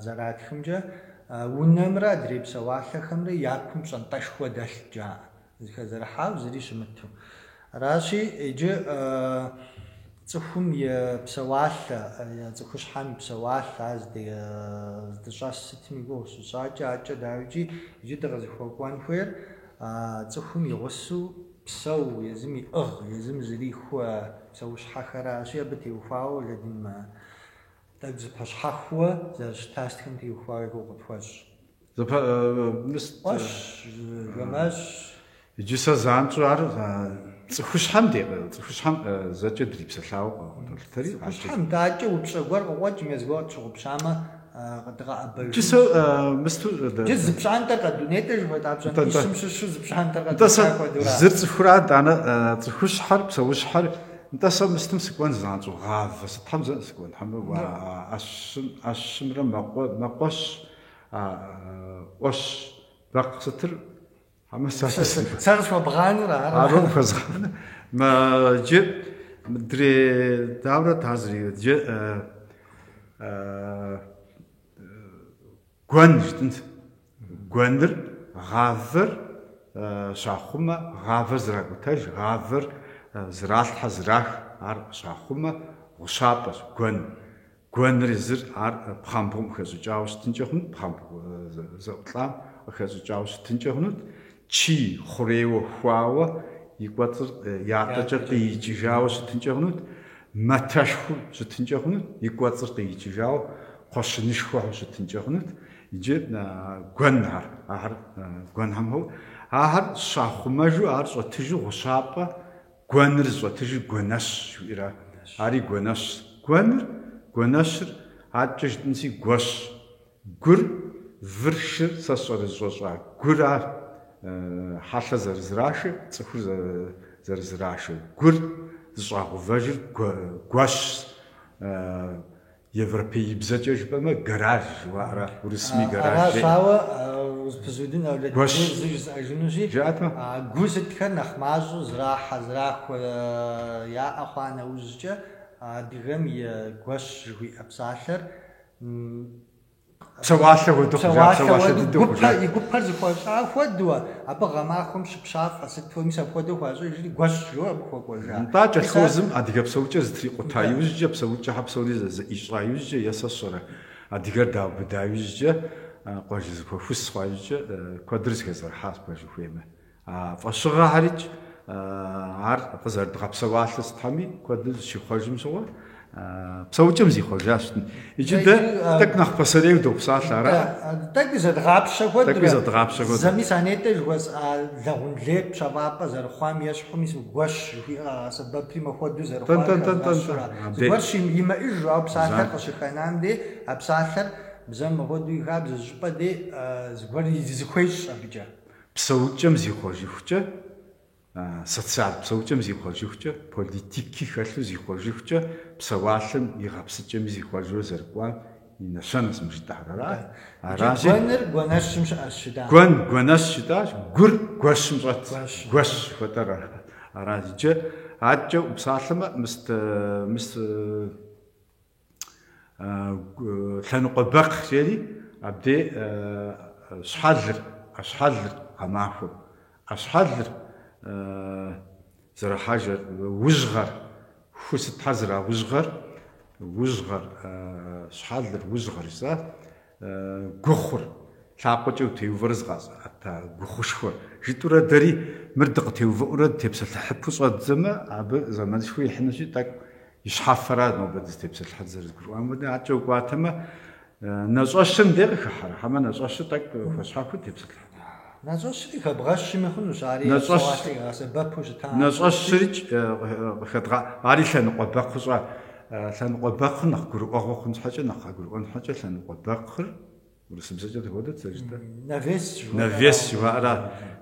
зэратхымкӏэ унэмрэ адрей псэуалъэхэмрэ япэм пщӏэнтӏэшхуэ дэлъ жаӏэ. Зыхэзэрыхьау зыри щымыту. Аращи иджы цӀыхум и псэуалъэ, цӀыхущхьэм и псэуалъэ ар здыщӀэс сытым и гугъу щыщӀакӀэ, ӀэкӀэ дауикӀи иджы дыкъызыхуэкӀуэн хуейр цӀыхум и гъусэу псэу, езым и Ӏыгъ, езым зрихуэ псэущхьэхэращи, абы теухуауэ тӀэкӀу зэпэщхьэхуэ зэрыщыта стхым теухуауэ и гугъу къыпхуэщӀ. Ӏуэщ, жэмэщ. Иджы сэ занщӀу ар цӀыхущхьэм зэкӀэ дрипсэлъауэ къыхутолътэри. ЦӀыхущхьэм дакӀэ упщӀэ гуэр къыӀуэкӀым, езгуэр къытщыгъупщамэ, къыдгъэӀэбэжын. Джы зы пщӀантӀэр дунейкӀэ жыхуэта пщӀантӀищым щыщу зы пщӀантӀэр къэдухуэдурэ. Зыр цӀыхурат, анэ цӀыхущхьэр, псэущхьэр, нтӀэ сэ мыстым сыкӀуэн занщӀу гъавэ, сытхьэм зэ сыкӀуэн, Ӏэщымрэ мэкъуэщ, Ӏуэщ, бэкъ сытыр, сэ къысхуэбгъаныр ару хуэзгъанэ. Иджы дауэрэ тазри, иджы гуэн жытӏэнт. Гуэныр, гъавэр щахъумэ, гъавэр зракӀутэж, гъавэр зралъхьэ, зрах, ар щахъумэ, гъущапӀэщ, гуэн. Гуэныр езыр ар пхъэмбгъум къыхэщӀыкӀауэ щытынкӀэ хъунут, пхъэмбгъу зэӀутлӀам къыхэщӀыкӀауэ щытынкӀэ хъунут, чий хъурейуэ хуауэ, и кӀуэцӀыр ятӀэкӀэ къиикӀыжауэ щытынкӀэ хъунут, мэтэшхуэу щытынкӀэ хъунут, и кӀуэцӀыр къиикӀыжауэ кхъуэщынышхуэу щытынкӀэ хъунут. Иджы гуэн ахэр гуэнхэм хуэу, ахэр щахъумэжу ар щӀэтыжу гъущапӀэ, гуэныр щӀэтыжу гуэнэщ жиӀэрэ. Ари гуэнэщ. Гуэнэщыр атчэ жытӏэнси гуэщ. Гур, выр, шыр сэ сщӀэрызщӀэщӀа. Гурар хьэлъэ зэрызрашэ, цӀыхур зэрызрашэ. Гур зыщӀагъэувэжыр гуэщ. Европеибзэкӏэ жыпӏэмэ гараж жыуӏэрэ, урысми гараж. Аращауэ узыпызудын зыжаӏэжынущи, гу сытхэр нэхъ мащӏэу зрахьэ, зрахуэ яӏэ хъуа нэужькӏэ, адыгэм и гуэщ жыхуиӏэ псалъэр псэуалъэ хуэдэу хъужа, и гупэр зыхуэщӏа хуэдэуэ, абы гъэмахуэм щыпщафӏэ, сыт хуэми апхуэдэу хуащӏу, иджыри гуэщ жыуэ абы хуэкӏуэжа. НтӀэ кӏэлъыхуэзым адыгэ псэукӏэ зытрикъута иужькӏэ, псэукӏэхьэ псори зэӏищӏа иужькӏэ, е сэ сщӏэрэ адыгэр даубыда иужькӏэ, къуажэ зыхуэхус хъуа иужькӏэ, куэдыр зыхезэрыхьащ пэжу хуеймэ. Фӏэщыгъэхьэрикӏ ар къызэрыдгъэпсэуалъэ стхьэми куэдыр щихъуэжым щыгъуэ псэукӏэм зихъуэжащ. Иджы тӏэкӏу нэхъ пасэрейуэ допсалъэ ара. Тӏэкӏуи зэдгъапщэ хуэдэ. Зэми санетӏэ жыхуэсӏа лэгъунлей пщэфӏапӏэ зэрыхъуам ещхьуми гуэщ жыхуиӏэ сэбэпри махуэду зэрыхъуар. Зыгуэрщ имэӏыжу, ауэ псалъэр къыщыхэнам дей, а псалъэр бзэм махуэду и хабзэ щӏыпӏэ дей зыгуэр зыхуещӏ абыкӏэ. Псэукӏэм зихъуэжыхукӏэ, социал псэукӏэм зихъуэжыхукӏэ, политики хэлъу зихъуэжыхукӏэ, псэуалъэм игъэпсыкӏэми зихъуэжу зэрыкӏуам и нэщэнэщ мы жытӏахэр. Аращи гуэныр гуэнэщым щыӏэщ щытащ. Гуэнэщ щытащ, гур гуэщым щӏэт. Гуэщ хуэдэр аращ. Иджы атчӏэ упсалъэмэ лъэныкъуэ бэкхъ жери, абдей ащхьэлыр гъэмахуэм. Ащхьэлыр зэрыхьэжэр ужьгъэр, ху сытхьэр зэраужьгъэр, щхьэлыр, ужьгъэр жысӏэ, гухъур, лъакъуэкӏэ утеувэр згъэзӏэта гухъушхуэ. Жытӏурэ дэри мыр дыкъытеувыӏурэ тепсэлъыхьыпу щӏэдзэмэ, абы зэманышхуэ ихьынущи, тӏэкӏу и щхьэфэра нобэ дызытепсэлъыхьыр зэрызгурыӏуам хуэдэ. Атчӏэ укӏуатэмэ, нэщӏэщым дей къыхыхьэрэ, хьэмэ нэщӏэщыр тӏэкӏу хуэщхьэхуу тепсэлъыхьыр. Нэщӏэщри хэбгъэщми хъунущ, ари сэбэпу щытам. Нэщӏэщрикӏ къыхэдгъа, ари лъэныкъуэ бэкхъу щӏа. Лъэныкъуэ бэкхъыр нэхъ гурыӏуэгъуэ хъун щхьэкӏэ, нэхъ гурыӏуэн щхьэкӏэ, лъэныкъуэ бэкхъыр урысыбзэкӏэ дыхуэдэт зэрыжытэ. Нэвес жыхуаӏэра.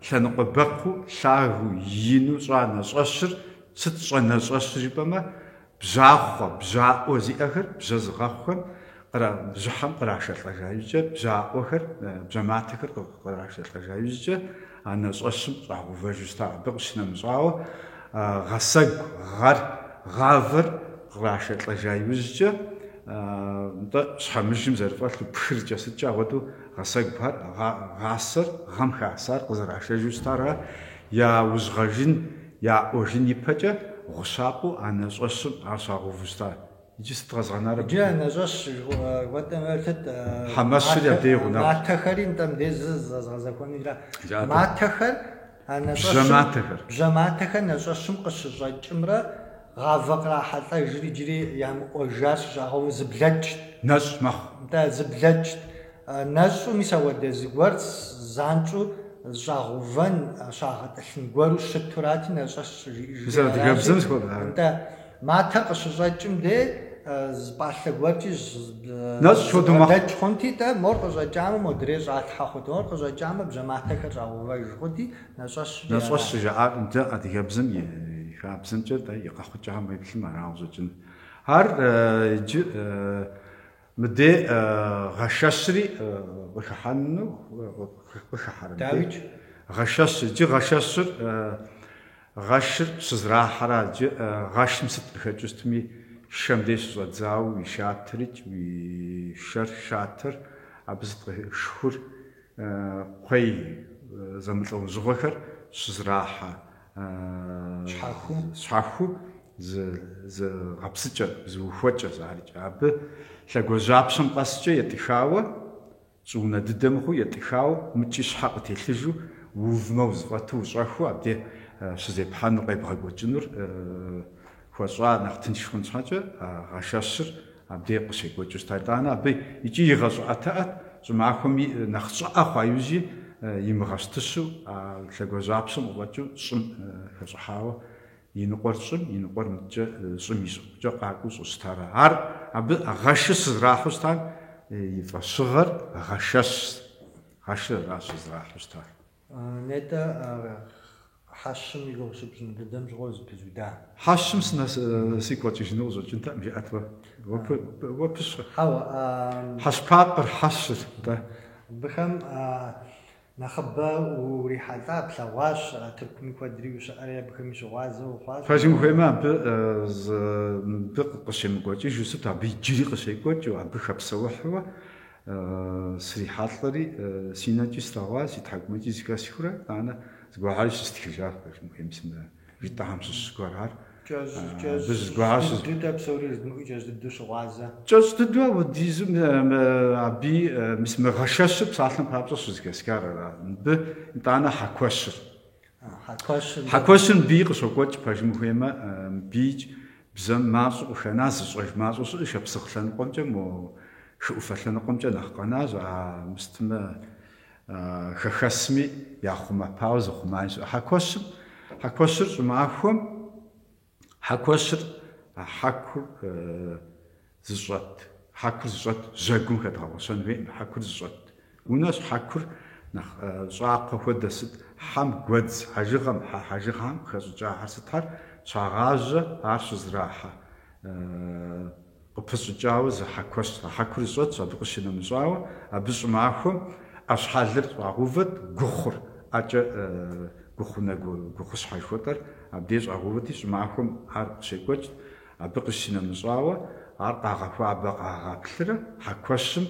Лъэныкъуэ бэкхъу, лъагэу, ину щӏа нэщӏэщыр, сыт щӏэ нэщӏэщыр жыпӏэмэ, бжьахъуэ, бжьаӏуэ зиӏэхэр, бжьэ зыгъэхъухэм бжьыхьэм кърашэлӏэжа иужькӏэ, бжьаӏуэхэр, бжьэматэхэр кърашэлӏэжа иужькӏэ, а нэщӏэщым щӏагъэувэжу щыта. Абы къыщынэмыщӏауэ, гъэсэгу, гъавэр кърашэлӏэжа иужькӏэ, нтӏэ щхьэмыжым зэрыфӏэлъу пхыркӏэ сыткӏэ ауэдэу гъэсэгухэр, гъасэр, гъэм хасар къызэрашэжу щытарэ, яужьгъэжын, яӏуэжын ипэкӏэ, гъущапӏэу анэщӏэщым ар щагъэувыщтар. Иджы сыт къэзгъэнар? Иджы анэщӏэщ уэтэмэлъыт хьэмэщыр ябдей гъунэгъу. матэхэри нтӏэм дез зэзгъэзэхуэнура. Жаӏэ. Матэхэр Бжьэматэхэр. Бжьэматэхэр нэщӏэщым къыщыщӏэкӏымрэ гъавэ кърахьэлӏэжри иджыри ямыӏуэжар щыщӏагъэу зыблэкӏ. Нэщӏ мэхъу. Зыблэкӏ. Нэщӏу мис ауэдэ зыгуэр занщӏу щӏагъэувэн, щагъэтӏылъын гуэру щытурати нэщӏэщ Мис адыгэбзэм схуэбгъа. Матэр къыщыщӏэкӏым дей пӏалъэ гуэркӏи нэщӏ хуэдэу мэхъу. зыблэкӏ хъунти, мор къыщӏэкӏамэ модрей щӏалъхьэ хъуну, мор къыщӏэкӏамэ бжьэматэхэр щӏагъэувэж хъунти нэщӏэщ. Нэщӏэщ жаӏар дэ адыгэбзэм и хабзэмкӏэ дэ и къэхъукӏам уеплъым арауэ щӏэкӏын. Ар иджы мыдей гъэшэщри къыхыхьэну къыхыхьэрэ. Дауичӏ? Гъэшэщ иджы гъэшэщыр гъэшыр щызрахьэрэ иджы гъэшым сыт къыхэкӏыу щытми шэм дей щыщӏэдзауэ уи шатэрикӏ, уи шэр шатэр, абы сыт шхур кхъуей зэмылӏэужьыгъуэхэр щызрахьэ щхьэхуу зы гъэпсыкӏэ, зыухуэкӏэ зарикӏ. Абы лъэгуажьапщэм къэскӏэ етӏыхауэ, щӏыунэ дыдэ мыхъуу етӏыхауэ, мыкӏи щхьэ къытелъыжу увмэ узфӏэту ущӏэхуу абдей щызепхьэну къебгъэкӏуэкӏынур хуэщӏа нэхъ тынш хъун щхьэкӏэ гъэшэщыр абдей къыщекӏуэкӏыу щытар. Итӏанэ абы икӏи игъэщӏыӏэтэӏэт, щӏымахуэми нэхъ щӏыӏэ хъуа иужьи имыгъэщтыщу лъэгуажьапщэм къыфӏэкӏыу щӏым хэщӏыхьауэ и ныкъуэр щӏым, и ныкъуэр мыкӏэ щӏым ищӏыкӏэ къакӏуэу щӏы щытарэ. Ар абы гъэшыр щызрахьэу щытар и фӏэщыгъэр гъэшэщ. Гъэшыр аращ щызрахьэу щытар. Нетӏэ хьэщым и гъущыпщӏын дыдэм щыгъуэ зыпызуда. Хьэщым си кӏуэкӏыжыну къыщӏэкӏынтэӏым жиӏэт уэ. Уэ пыщэ. Хьэщпапӏэр хьэщыр. Абыхэм нэхъыбэ урихьэлӏа плъэгъуащ, Тыркуми куэдри ущыӏэри абыхэми щыгъуазэ ухъуащ. Пэжым ухуеймэ абы къыщемыкӏуэкӏыжу сыт, абы иджыри къыщекӏуэкӏыу, абы хэпсэухьууэ срихьэлӏэри си нэкӏи слъэгъуа, си тхьэкӏумэкӏи зыхэсхурэ, итӏанэ зыгуэрхьэри щыстхыжащ, пэжым ухуейм жытӏагъэм щыщыгуэрхьэр. Дыдэ псори зымыӏуи кӏэщӏ дыдэу щыгъуазэ. Кӏэщӏ дыдэу апхуэдизу аби мис мы гъэшэщыр псалъэм папщӏэ щызыхэсхар арат. Мыбы итӏанэ хьэкуэщыр. Хьэкуэщыр мыбий къыщокӏуэкӏ, пэжым ухуеймэ, мыбийкӏ бзэм мащӏэу къыхэна, зыщӏэж мащӏэу щыӏэщ шапсыгъ лъэныкъуэмкӏэ, мо шы ӏуфэ лъэныкъуэмкӏэ нэхъ къэнащ, мыстымэ хэхэсми яхъумэпауэ зыхъумани щыӏэ. Хьэкуэщыр щӏымахуэм хьэкуэщыр хьэкур зыщӏэт жьэгум хэдгъэгъуэщэн хуейӏым. Хьэкур зыщӏэт унэщ. Хьэкур нэхъ щӏакхъуэ хуэдэ сыт хьэм гуэдз хьэжыгъэм хэщӏыкӏахьэр сытхьэр щагъажьэ, ар щызрахьэ къыпыщӏыкӏауэ зы хьэкуэщ. Хьэкур ищӏэтщ, абы къыщынэмыщӏауэ, абы щӏымахуэм ӏэщхьэлыр щӏагъэувэт, гухъур ӏэкӏэ гухъунэ гухъущхьэ жыхуэтӏэр абдей щӏагъэувэти щӏымахуэм ар къыщекӏуэкӏ, абы къыщынэмыщӏауэ ар къагъэхуабэ къагъаплърэ хьэкуэщым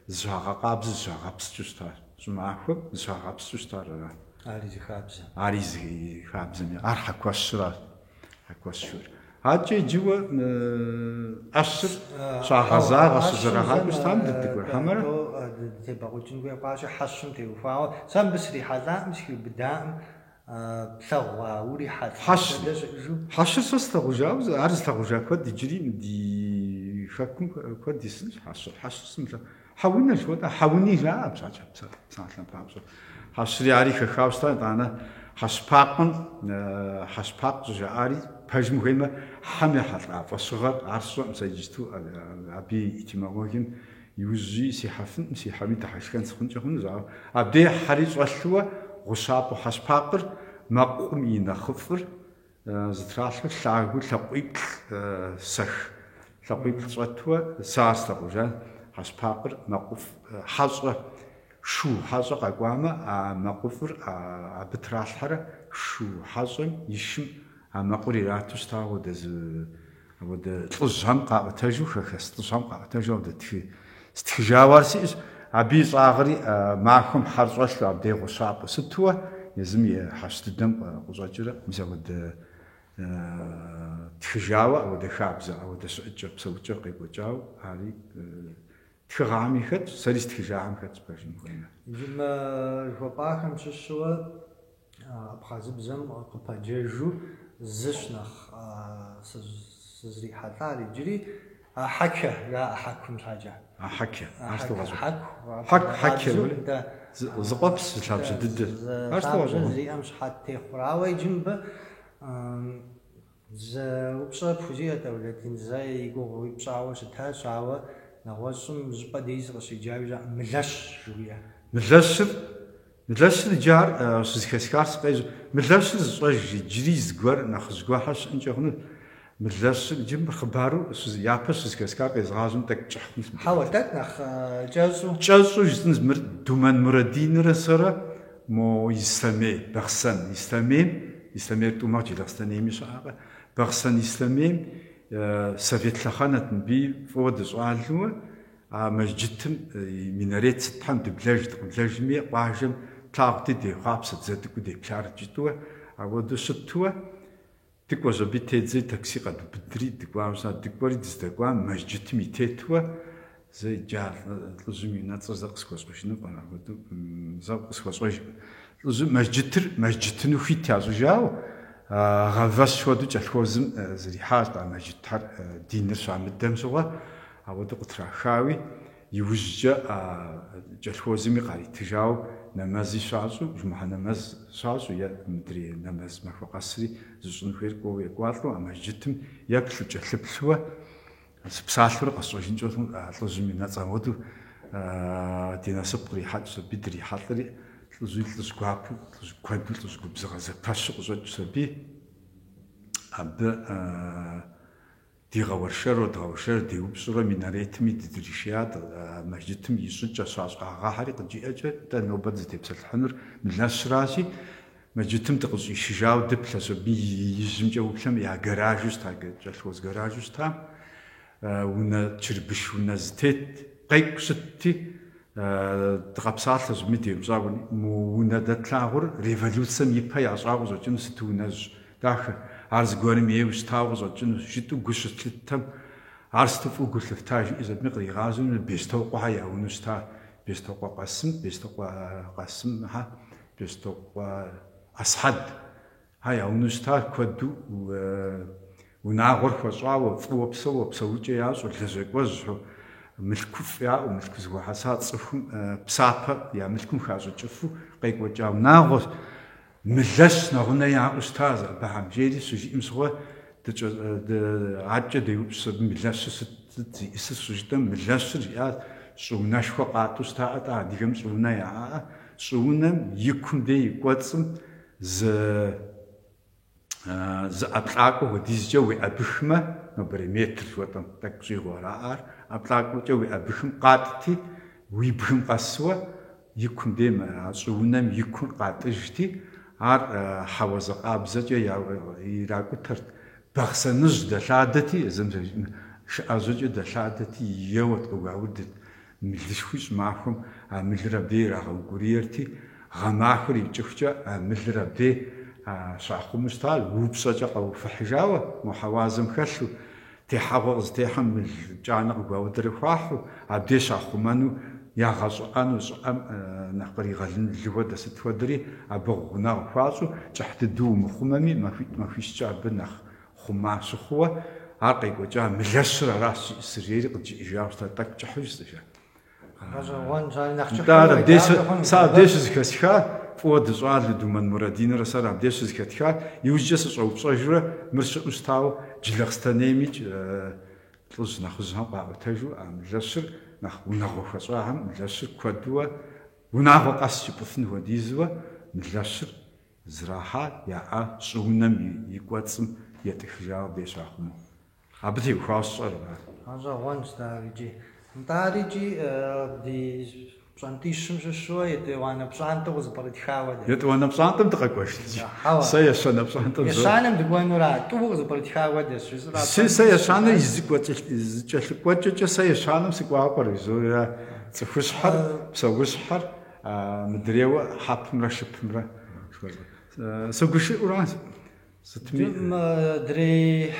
зыщагъэпскӏыу щытар. Щӏымахуэм зыщагъэпскӏыу щытар арат. Ари зыхабзэм. Ар хьэкуэщырат. Хьэкуэщыр. Атчӏэ иджыуэ ӏэщыр щагъэза, гъэщыжьэрагъакӏуэу щытам дыдыгуэрхьэмэрэ. Тебэгъукӏын хуей хъуащи хьэщым теухуауэ, сэ мыбы срихьэлӏаӏым, схиубыдаӏым, плъэгъуа урихьэлӏ. Хьэщыр сэ слъэгъужауэ, ар зылъэгъужа куэд иджыри ди хэкум куэд исынщ хьэщыр. Хьэщыр сымылъэгъу. Хьэунэ жыхуэтӏэ, хьэуни жаӏэ пщӏэкӏэ псалъэм папщӏэ. Хьэщри ари хэхауэ щытащ, итӏанэ хьэщпапӏ жаӏари пэжым ухуеймэ хьэм ехьэлӏа фӏэщыгъэр, ар сщӏэӏым сэ иджысту абы этимологием иужьи сихьэфынӏым, си хьэми дыхьэшхэн сыхъункӏэ хъунущ. Абдей хьэри щӏэлъууэ гъущапӏэу хьэщпапӏыр мэкъум и нэхъыфӏыр зытралъхэр лъагэу лъакъуиплӏ сэх. Лъакъуиплӏ щӏэтууэ сэ ар слъэгъужа. Хьэщпапӏыр мэкъуф хьэщӏэ шу хьэщӏэ къэкӏуамэ, а мэкъуфӏыр абы тралъхьэрэ шу хьэщӏэм ишым а мэкъур ирату щытауэ ауэдэ лӏыжьхэм къаӏуэтэжу, хэхэс лӏыжьхэм къаӏуэтэжу ауэдэ стхыжауэ ар сиӏэщ. Абы и щӏагъри махуэм хьэр щӏэлъу абдей гъущапӏэ сытууэ езым и хьэщ дыдэм къыщӏэкӏырэ, мис ауэдэ تخجاوة أو دخابزة أو دشأجة بسوجة قيقوجاو هاري تخغامي خد سريس تخجاهم خد باشين خوينا جمع الفباخم ششوا بخازب زم قباجيجو زشنخ سزري حتاري جري حكة لا حكم حاجة حكة حكة زقبس شابش ضد زي أمش حتى خراوي جنب ز وبصاب فوزية دولتين زي يقول بصاوة ستها صاوة نغوصم زباديز غسي جاوزة ملش شوية ملش الجار سيسكاسكار سقيز ملش زواج جريز قر ناخذ قاحش انت هنا ملش جنب خبارو يابس سيسكاسكار قيز غازم تك تشحن حاولت ناخ جازو جزنز دومان مردين رسرة مو يسلمي بخسن يسلمي توماجي لغستاني مش عاقة بخسن يسلمي سافيت لخانة نبي فود سؤالو مسجدتم مناريت ستحم دبلاج مي واجم تلاقتي دي خابسة زادكو دي بشار جتوه عودو شتوه تكوا زبيت تزي تاكسي قد بدري تكوا مسا تكوري تزدكوا مسجدتم يتيتوه زي جار لزوم ينتصق سكوش نو انا عودو زاب سكوش لزوم مسجدتنو في تازو جاو غافاس شودو جالخوزم زري حاج تاع مسجدتر دينر شام الدم سوا عودو قطرا خاوي يوجا جالخوزمي قاري تجاو نمازي شازو جمع نماز شازو يا مدري نماز ما فوق السري زون خير كو يقاتلو مسجدتم ياكلو جالبسوا سبسالور قصوجين جوتون لزوم نصاودو دينا سبري حاج بدري حاطري لزوم لزكوابو لزكوادو لزكوبزغا زباشو زوجسبي اب ديغا ورشرو دغورشر ديوبسورا مناريتمي ددريشيات مسجدتم يسجا شاشقا غاحري قجي اجا تا نوبت زتبسل حنر ملاشراسي مسجدتم تقصي شجاو دبلسو بي يزمجو بلم يا غراجوس تا جالخوز غراجوس تا ونا تشربش ونا زتيت قيق ستي تغبسات زميتي بزاوني ونا دتلاغور ريفولوسيون يبا يا زاغو زوجن ستوناز داخل عرض قوانم يوش تاوز وجن جتو قشت للتم عرض تفو قلت لفتاج إذا بنقري غازون بيستوقع يا ونستا بيستوقع قسم ها بيستوقع أصحد هاي ونستا كودو وناغر فصوا وفو بسوجي ياز ولزق وزحو ملكوف يا وملكو زوا حسات صفهم بسابة يا ملكم خازو تشوفو قيق وجاو ناغر ملش نغنى يا أستاذ بهم جيري سوجي مسوا عجة ديوبس ملش ستي سوجتم ملش يا سونا شو قاتو ستا ديهم سونا يا سونا يكون دي قوتسم ز أبلاكو وديزجو وأبخمة نبريمتر وطن تكجي وراء أبلاكو جو وأبخم قاتتي ويبخم قسوة يكون دي ما سونا يكون قاتجتي عار حوزق أبزجة يا يراقو ترت بخسنج دلادتي زمزم أزوجة دلادتي يوت قوعود ملشوش معهم ملرا بير عم كوريرتي غماخري جفجة ملرا بي شاخو مستال وبسجة أو فحجاوة محوازم خشو تحوز تحمل جانق قوعود رفاحو عبدي شاخو منو يا غزو أنا زعم نقري غلن الجودة ستودري أبغنا فازو تحت الدوم خمامي ما فيش شعب نخ خما سخوة عقيق وجاه ملشر راسي سريري قد إجابة تك تحوز تجاه. دار ديش صار ديش زكتها فود زوال دومن مرادين رسال ديش زكتها يوجس صوب صجرة مرش أستاو جلقستانيمي تلوز نخزها بعد تجو ملشر نخ ونغو فصاهم ملاشر كودوا ونغو قاسي بفن وديزوا ملاشر زراحة يا شونم يقوتسم يتخجاو بيشاخم عبدي وخاصر هذا وانس داريجي دي بسانتيشم شوية يتوانا بسانتو زبرت خاوة يتوانا بسانتم تقاكوش سيشانا بسانتم يشانم دقوانو را تو زبرت خاوة سيشانا يزيكواتش سيشانم سيكوابر يزورا تفشحر بسوشحر مدريوة حابمرا شبمرا سوكوشي أورانس Сытми дрей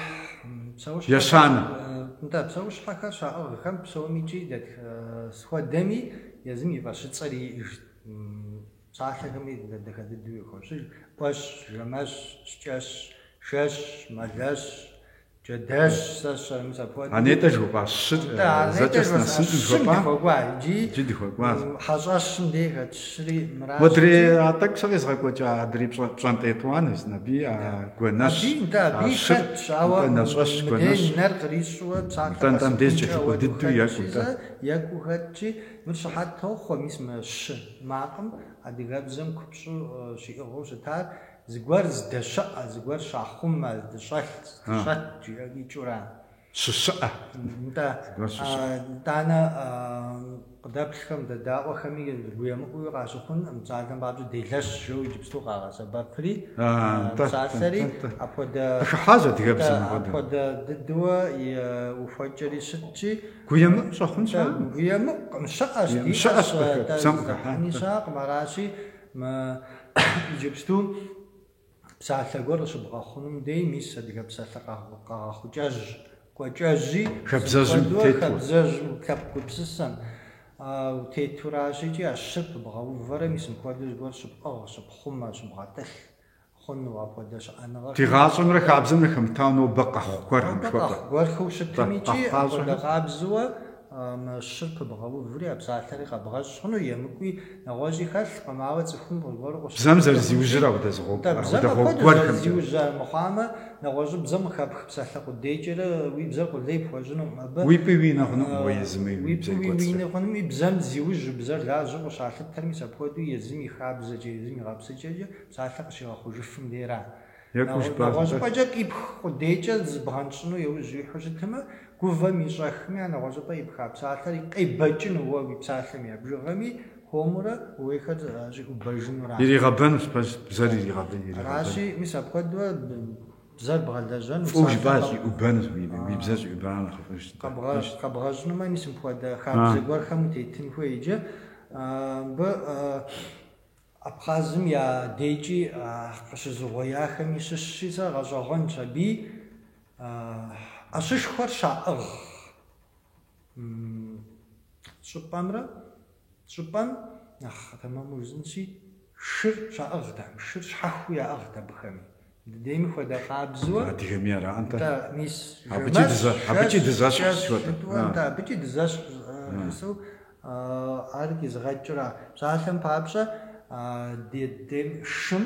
яшан. Да, псэущхьэхэр щаӏыгъхэм псомичи схуэдэми езым и фӏэщыцӏэри иӏыж псалъэхэми дэхэ дыдэу йохуэщӏыж. Ӏуэщ, жэмэщ, скӏэщ, шэщ, мэлэщ, джэдэщ, сэ щэмыс апхуэдэу. Анетӏэ жыхуэпӏа щыр зэкӏэ снэсын жыхуэпӏа. Иджы дыхуэкӏуа. Хьэщӏэщым дей хэтщри мыращ. Модрей атӏэ псэ къезгъэкӏуэкӏа адрей пщӏэнтӏетӏуанэщ наби гуэнэщ. Щыр нэщӏэщ гуэнэщ. Нэр кърищӏууэ тӏэм дежкӏэ лъыкъуэ дыдэу екӏуу хэтщи, мыр щыхьэт тохъуэ, мис мы щы макъым адыгэбзэм купщӏу щиӏыгъыу щытар зыгуэр здэщыӏэ, зыгуэр щахъумэ, здыщӏэлъ жиӏэри кӏуэра. Щыщыӏэ. Итӏанэ къыдэплъхэм дадэӏуэхэми гуемыӏуи къащыхъун псалъэм папщӏэ делэщ жэу иджыпсту къагъэсэбэпри псалъэри апхуэдэ дыдууэ ухуэкӏэри щытщи гуемыӏу щӏэхъун щыӏэ? Гуемыӏу щыӏэщ, щыӏэкъым. Аращи иджыпсту псалъэ гуэр къыщыбгъэхъунум дей мис адыгэ псалъэ къагъэхъукӏэжь кӏуэкӏэжьи хабзэжьым лъэпкъ гупсысэм тетуращи, а щыр пыбгъэувэрэ мис мыпхуэдэу зыгуэр щыпӏыгъ, щыпхъумэ, щыбгъэтӏылъ хъуну апхуэдэ щыӏэныгъэр. Ди гъащӏэмрэ хабзэмрэ хэмытауэ нобэ къэхъу гуэрхэу щытымичи апхуэдэ къабзэуэ щыр пыбгъэуври а псалъэри къэбгъэщӏ хъуну емыкӏуи нэгъуэщӏи хэлъкъым, ауэ цӏыхум гуэру бзэм зэрызиужьыр гуэрхэм зиужьа мыхъуамэ, нэгъуэщӏу бзэм къыхэпх псалъэ къудейкӏэрэ уи бзэр къулей пхуэжьынукъым абы. Уи пӏи уи нэ хъунукъым уэ езыми. Уи пӏи уи нэ хъунуми бзэм зиуж, бзэр лажьэу къыщалъытэрми апхуэдэу езым и хабзэкӏэ, езым и гъэпсыкӏэкӏэ псалъэ къыщигъэхъужыфым дейра. Нэгъуэщӏыпӏэкӏэ къипх къудейкӏэ збгъэнщӏыну иужь ихьу щытымэ, гувэм ищӏэхми а нэгъуэщӏыпӏэ ипха псалъэр къебэкӏыну уэ уи псалъэм я бжыгъэми хуэмурэ уейхэр щӏиӏубэжынура. Иригъэбэнущ бзэр иригъэбэн. Аращи мис апхуэдууэ бзэр бгъэлэжьэн фӏыуэ жыпӏащ иӏубэнущ уи бзэр щӏиӏубэну нэхъыфӏщ. Къэбгъэжьынумэ мис мыпхуэдэ хабзэ гуэрхэм утетын хуейкӏэ. Мыбы Абхъазым я дейкӏи къыщызыгъуеяхэми щыщи сэ гъэщӏэгъуэнщ аби ӏэщышхуэр щаӏыгъ. щӏыпӏэм нэхъ тэмэму жызӏэнщи шыр щаӏыгът, шыр щхьэхуи яӏыгът абыхэми. Дейми хуэдэ къабзэуэ. Адыгэми арантэ. Мис абыкӏи дызэщхь. Абыкӏи дызэщхь жысӏэу ар къизыгъэкӏыра. Псалъэм папщӏэ шым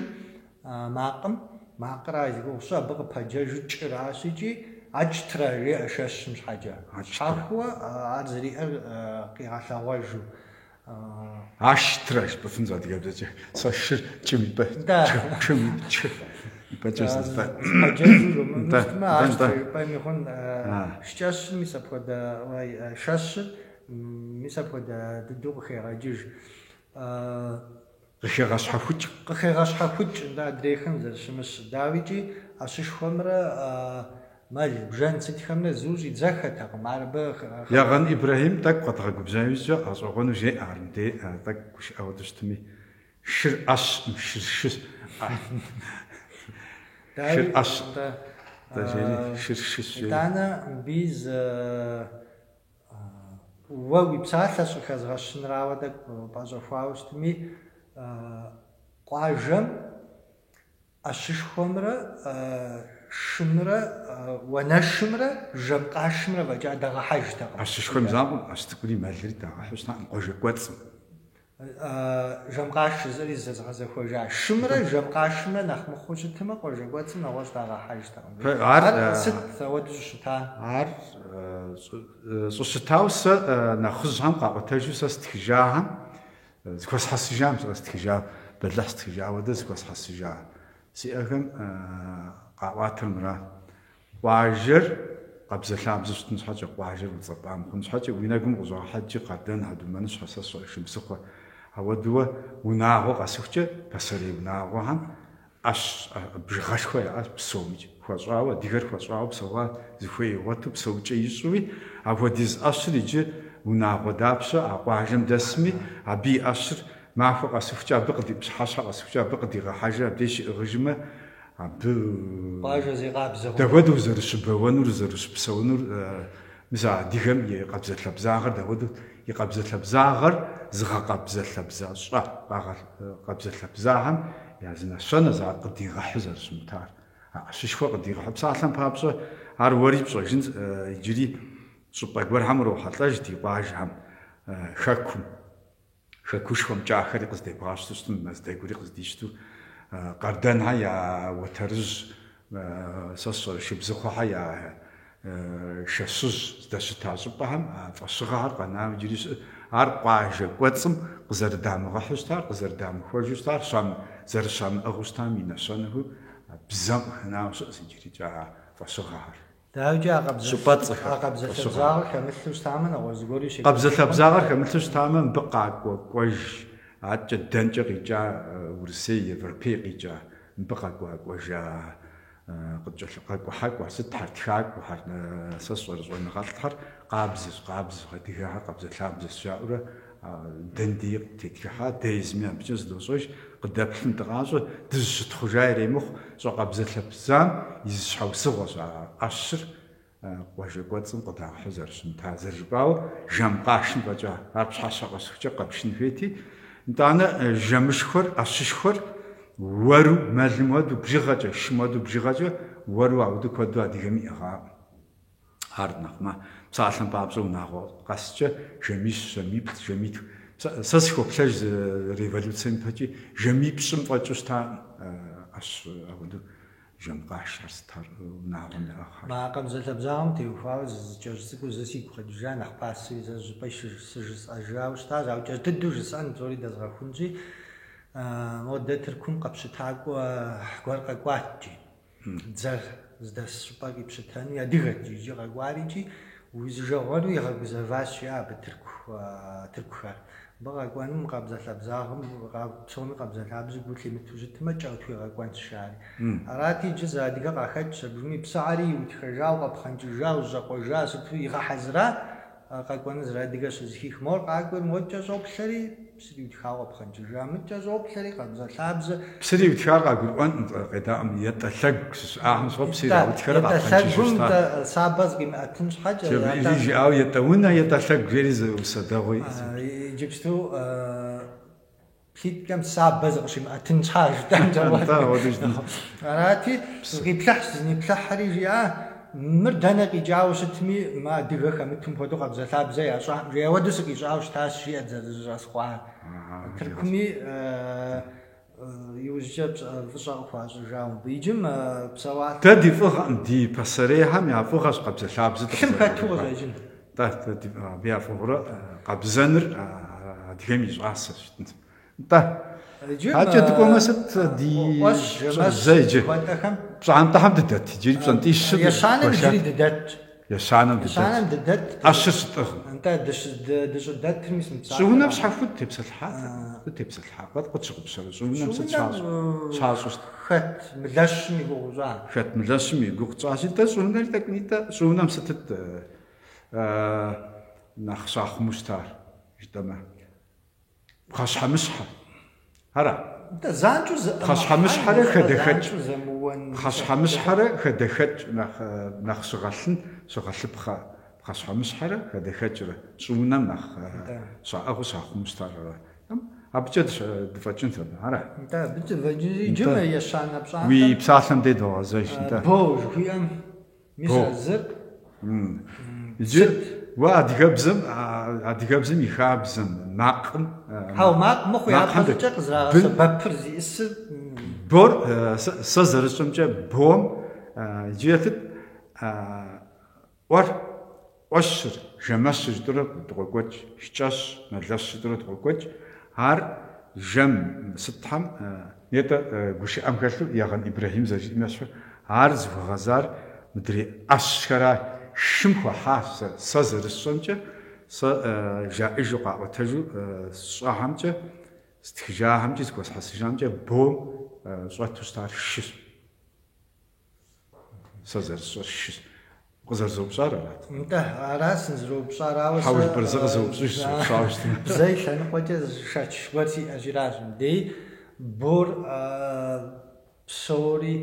макъра зигугъущи абы къыпэджэжу кӏыращи ӏэкӏтрэ жеӏэ шэщым щхьэкӏэ. Щхьэхуэ ар зэриӏэр къигъэлъэгъуэжу. Аштрэ шпыфын адыгэбзэкӏэ. Сэ шыр чым шкӏэщыр мис апхуэдэ шэщыр мис апхуэдэ дыдэу къыхегъэкӏыж. Къыхегъэщхьэхукӏ адрейхэм зэрыщымыщ. Дауичӏи ӏэщышхуэмрэ мэл, бжэн цытхэмрэ зу щӏидзэхэтэкъым. Арбы Ягъэн Ибрахим тӏэкӏу къэдгъэгубжьаужькӏэ гъэщӏэгъуэну жеӏэ армыдей тӏэкӏу гушыӏэу дыщтми. Шыр ӏэщ, шыр шыр. Шыр ӏэщ. Шыр шыщ. Итӏанэ мыбиз уэ уи псалъэ щӏыхэзгъэщынрауэ тӏэкӏу пӏэщӏэхуауэ щытми, къуажэм ӏэщышхуэмрэ шымрэ уанэшымрэ жэмкъашымрэ фӏэкӏа дэгъэхьэжтэкъым. Ӏэщышхуэм зампӏэм ӏэщ цӏыкӏури мэлри дагъэхьэу щытакъым, къуажэ кӏуэцӏым. Жэмкъаш жызӏэри зэзгъэзэхуэжа. Шымрэ жэмкъашымрэ нэхъ мыхъуу щытымэ, къуажэ кӏуэцӏым нэгъуэщӏ дагъэхьэжтэкъым. Ар сыт ауэдэ щыщыта? Ар щӏыщытауэ сэ нэхъыжьхэм къаӏуэтэжу сэ стхыжахэм зыхуэсхьэсыжам стхыжа, бэлыхь стхыжа ауэдэ зыхуэсхьэсыжа сиӏэхэм къаӏуатэр мырат. Къуажэр къабзэлъабзэу щытын щхьэкӏэ, къуажэр уцӏэпӏа мыхъун щхьэкӏэ, уи нэгум къыщӏэгъэхьэкӏи къардэн хьэдумэну щхьэ сэ щымысыхъуэ. Ауэдууэ унагъуэ къэсыхукӏэ, пасэрей унагъуэхьэм бжыгъэшхуэ яӏэщ псомикӏ. Хуэщӏауэ, адыгэр хуэщӏауэ псэуа зыхуей игъуэту псэукӏэ ищӏууи, апхуэдиз ӏэщыр иджы унагъуэ дапщэ а къуажэм дэсми, абы и ӏэщыр махуэ къэсыхукӏэ, абы пщхьэщхьэ къэсыхукӏэ, абы къыдигъэхьэжыр, абдей щиӏыгъыжмэ, абы Бажэ зегъабзэ. дэгуэду зэрыщыбэуэнур зэрыщыпсэунур мис адыгэм и къабзэлъэбзагъэр дэгуэду и къабзэлъэбзагъэр зыгъэкъабзэлъэбза щӏэ къабзэлъэбзагъэм я зы нэщэнэ къыдигъэхьу зэрыщымытар. Щышхуэ къыдигъэхьу псалъэм папщӏэ ар уэри пщӏэжын иджыри щӏыпӏэ гуэрхэм урохьэлӏэж ди къуажэм хэкушхуэм кӏахэри къыздебгъащту щытым, мэздэгури къыздищту, къардэнхьэ я уэтэрыжь, сэ сщӏэрэ шыбзыхъуэхьэ я шэщыжь здэщыта щӏыпӏэхэм фӏэщыгъэхэр къэнауэ иджыри щыӏ. Ар къуажэ кӏуэцӏым къызэрыдамыгъэхьу щытар, къызэрыдамыхуэжу щытар, зэрыщамыӏыгъыу щытам и нэщэнэху бзэм къыхэнауэ щыӏэс иджырикӏэ фӏэщыгъэхэр. Дауджэ щӏыпӏэцӏэхэр. къабзэлъэбзагъэр хэмылъу щытамэ, нэгъуэщӏ зыгуэри Къабзэлъэбзагъэр хэмылъу щытамэ, мыбы къакӏуэкӏуэж, адэкӏэ дэнкӏэ къикӏа Урысей, Европей къикӏа, мыбы къакӏуэкӏуэжа къакӏуэхьэкӏуэ, сытхьэр тхакӏуэхьэр, сэ сщӏэрэ щӏэныгъэлӏхэр къабзэщ, адыгэхьэр къабзэлъабзэщ жаӏэурэ дэндей тетхыхьа, дезми абыкӏэ зыдощӏэж, къыдэплъым дыкъащӏэ, дызыщытхъужа иремыхъу, щӏэ къабзэлъэбзам и щхьэусыгъуэщ ӏэщыр къуажэ кӏуэцӏым къыдагъэхьу зэрыщымыта. Зэрыжыпӏауэ жэм къашым фӏэкӏа, ар пщхьэщхьэ къэсхукӏэ къэпшын хуейти, итӏанэ жэмышхуэр, ӏэщыщхуэр уэру мэлым хуэдэу бжыгъэкӏэ, шым хуэдэу бжыгъэкӏэ уэру ауду куэду адыгэм иӏыгъакъым. Ар нэхъмэ псалъэм папщӏэ унагъуэ къэскӏэ жэмищ, жэмиплӏ, жэмитху. Сэ схуоплъэж революцием ипэкӏи жэмипщӏым фӏэкӏыу щытаӏым ӏэщ ауэду жэм къашхэр стар унагъуэм иӏыгъхэр. Ма къабзэлъэбзагъым теухуауэ кӏэжь цӏыкӏуу зы сигу къэкӏыжа нэхъ пасэуи сэ жыпӏэ сыжысӏэжауэ щытащ, ауэ кӏэжь дыдэу жысӏэн псори дэзгъэхунщи, мо дэ Тыркум къэпщытакӏуэ гуэр къэкӏуатӏ икӏи. Дзэр здэс щӏыпӏэ къипщытэну адыгэт икӏи къэкӏуари икӏи, узыжэгъуэну игъэгузэващ абы тыркухэр. Мыбы къэкӏуэнум къабзэлъэбзагъым псоми къабзэлъабзэу гу лъимыту щытмэ, кӏэут уигъэкӏуэнщ жаӏэри. Арати иджы зы адыгэ къахэтщ, абыми псыхьэри иутхыжауэ, къэпхъэнкӏыжауэ, зэкъуэжа, сыту игъэхьэзыра, къэкӏуэну зыр адыгэ щызыхих. Мор къакӏуэр мокӏэ щӏоплъэри, псыр иутхауэ къэпхъэнкӏыжа, мыкӏэ щӏоплъэри къабзэлъабзэ. Псыр иутхар къагурыӏуэнӏым, къедаӏым, етӏэ лъэгу щыщӏагъым щӏэ псыр иутхарэ къапхъэнкӏыжу щытар. Сабэ зыкъимыӏэтын щхьэкӏэ. Жиӏауэ етӏэ унэ, етӏэ лъэгу жери зэусэдэгъуи. Иджыпсту плиткэм сабэ зыкъыщимыӏэтын щхьа жытӏэнкӏэ. Арати зыкъиплъыхьщ, зыниплъыхьри жиӏа, мыр дэнэ къикӏауэ щытми, ма адыгэ хэмытым хуэдэу къабзэлъабзэ ящӏам, жеуэду сыкъищӏауэ щытащ, жиӏэт зэрыщӏэскъуар. Тыркуми иужькӏэ фӏыщӏэ къыхуащӏыжауэ. Иджым псэуалъэ. Дэ ди фӏыгъэӏым, ди пасэрейхэм я фӏыгъэщ къабзэлъабзэ. Лъым хэту къыщӏэкӏын. Абы я фӏыгъурэ къабзэныр адыгэм и щӏасэ щытынт. Ӏэкӏэ дыкӏуэмэ сыт ди зэ иджы пщӏантӏэхьэм дыдэт, иджыри пщӏантӏищыр. Ещанэм иджыри дыдэт. Ещанэм дыдэт. ӏэщыр щытӏыгъым. Дыщӏыдэтыр мис мыпсалъэ. Щӏыунэм щхьэхуд тепсэлъхьат. Тепсэлъхьат. Къытщыгъупщэрэ щӏыунэм сыт щащӏу щыт? Хэт мылэщым и гугъу щӏа. Хэт мылэщым и гугъу щӏащи, дэ щӏыунэри тӏэкӏунитӏэ щӏыунэм сытыт нэхъ щахъуму щытар жытӏэмэ. Пхъэщхьэмыщхьэ. Ара? Пхъэщхьэмыщхьэрэ хадэхэкӏ. Пхъэщхьэмыщхьэрэ хадэхэкӏ нэхъ щыгъэлъыпхъэ. Пхъэщхьэмыщхьэрэ хадэхэкӏрэ. Щӏыунэм нэхъ щаӏыгъыу щахъуму щытар. Абыкӏэ дыфӏэкӏынт абы, ара? Иджым ещанэ пщӏантӏэм. Уи псалъэм де догъэзэж. Бо жыхуиӏэм мис зыр. Иджы уэ адыгэбзэм и хабзэм, макъым. Макъ мыхъу япэщӏыкӏэ къызрагъэсэбэпыр зиӏысыр. Бор сэ зэрыщӏэмкӏэ бом иджы ӏуэщыр, жэмэщыр щытӏурэ дыкъокӏуэкӏ, шкӏэщ, мэлэщ щытӏурэ дыкъокӏуэкӏ. Ар жэм сытхьэм етӏэ гушыӏэм хэлъу егъэн Ибрэхьим зэрыжиӏэм ещхьу, ар зыхуэгъэзар мыдрей ӏэщхьэра шым хуэхьа. Сэ зэрысщӏэмкӏэ, сэ жаӏэжу къаӏуэтэжу сщӏагъэмкӏэ, стхыжагъэмкӏи зыхуэсхьэсыжамкӏэ бом щӏэту щытар шыщ. Сэ зэрысщӏэр шыщ. Къызэрызоупщӏар арат. Ара сызэроупщӏарауэ. Хьэужь бырзэ къызэупщӏыж зыупщӏауэ щытмэ. Бзэ и лъэныкъуэкӏэ шэч гуэр сиӏэжыращ. Дей бор псори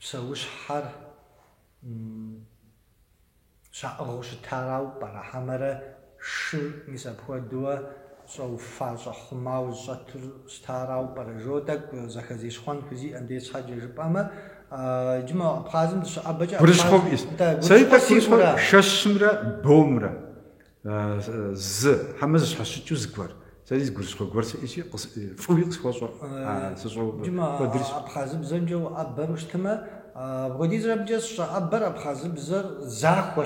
псэущхьэр щаӏыгъыу щытарау пӏэрэ хьэмэрэ шыр мис апхуэдууэ щӏэуфащӏэ хъумауэ щӏэту щытарау пӏэрэ жо тӏэкӏу зэхэзещхъуэн хуизиӏэм дей щхьэкӏэ жыпӏэмэ иджымэ Абхъазым дыщыӏэбэкӏэ гурыщхъуэ сыӏура шэщымрэ бомрэ зы хьэмэ зыщхьэщыкӏыу зыгуэр сэри гурыщхъуэ гуэр сиӏэщи фӏыуи къысхуэщӏэ иджымэ Абхъазыбзэмкӏэ уӏэбэну щытымэ апхуэдизрэ абыкӏэ щӏэӏэбэр Абхъазыбзэр захуэ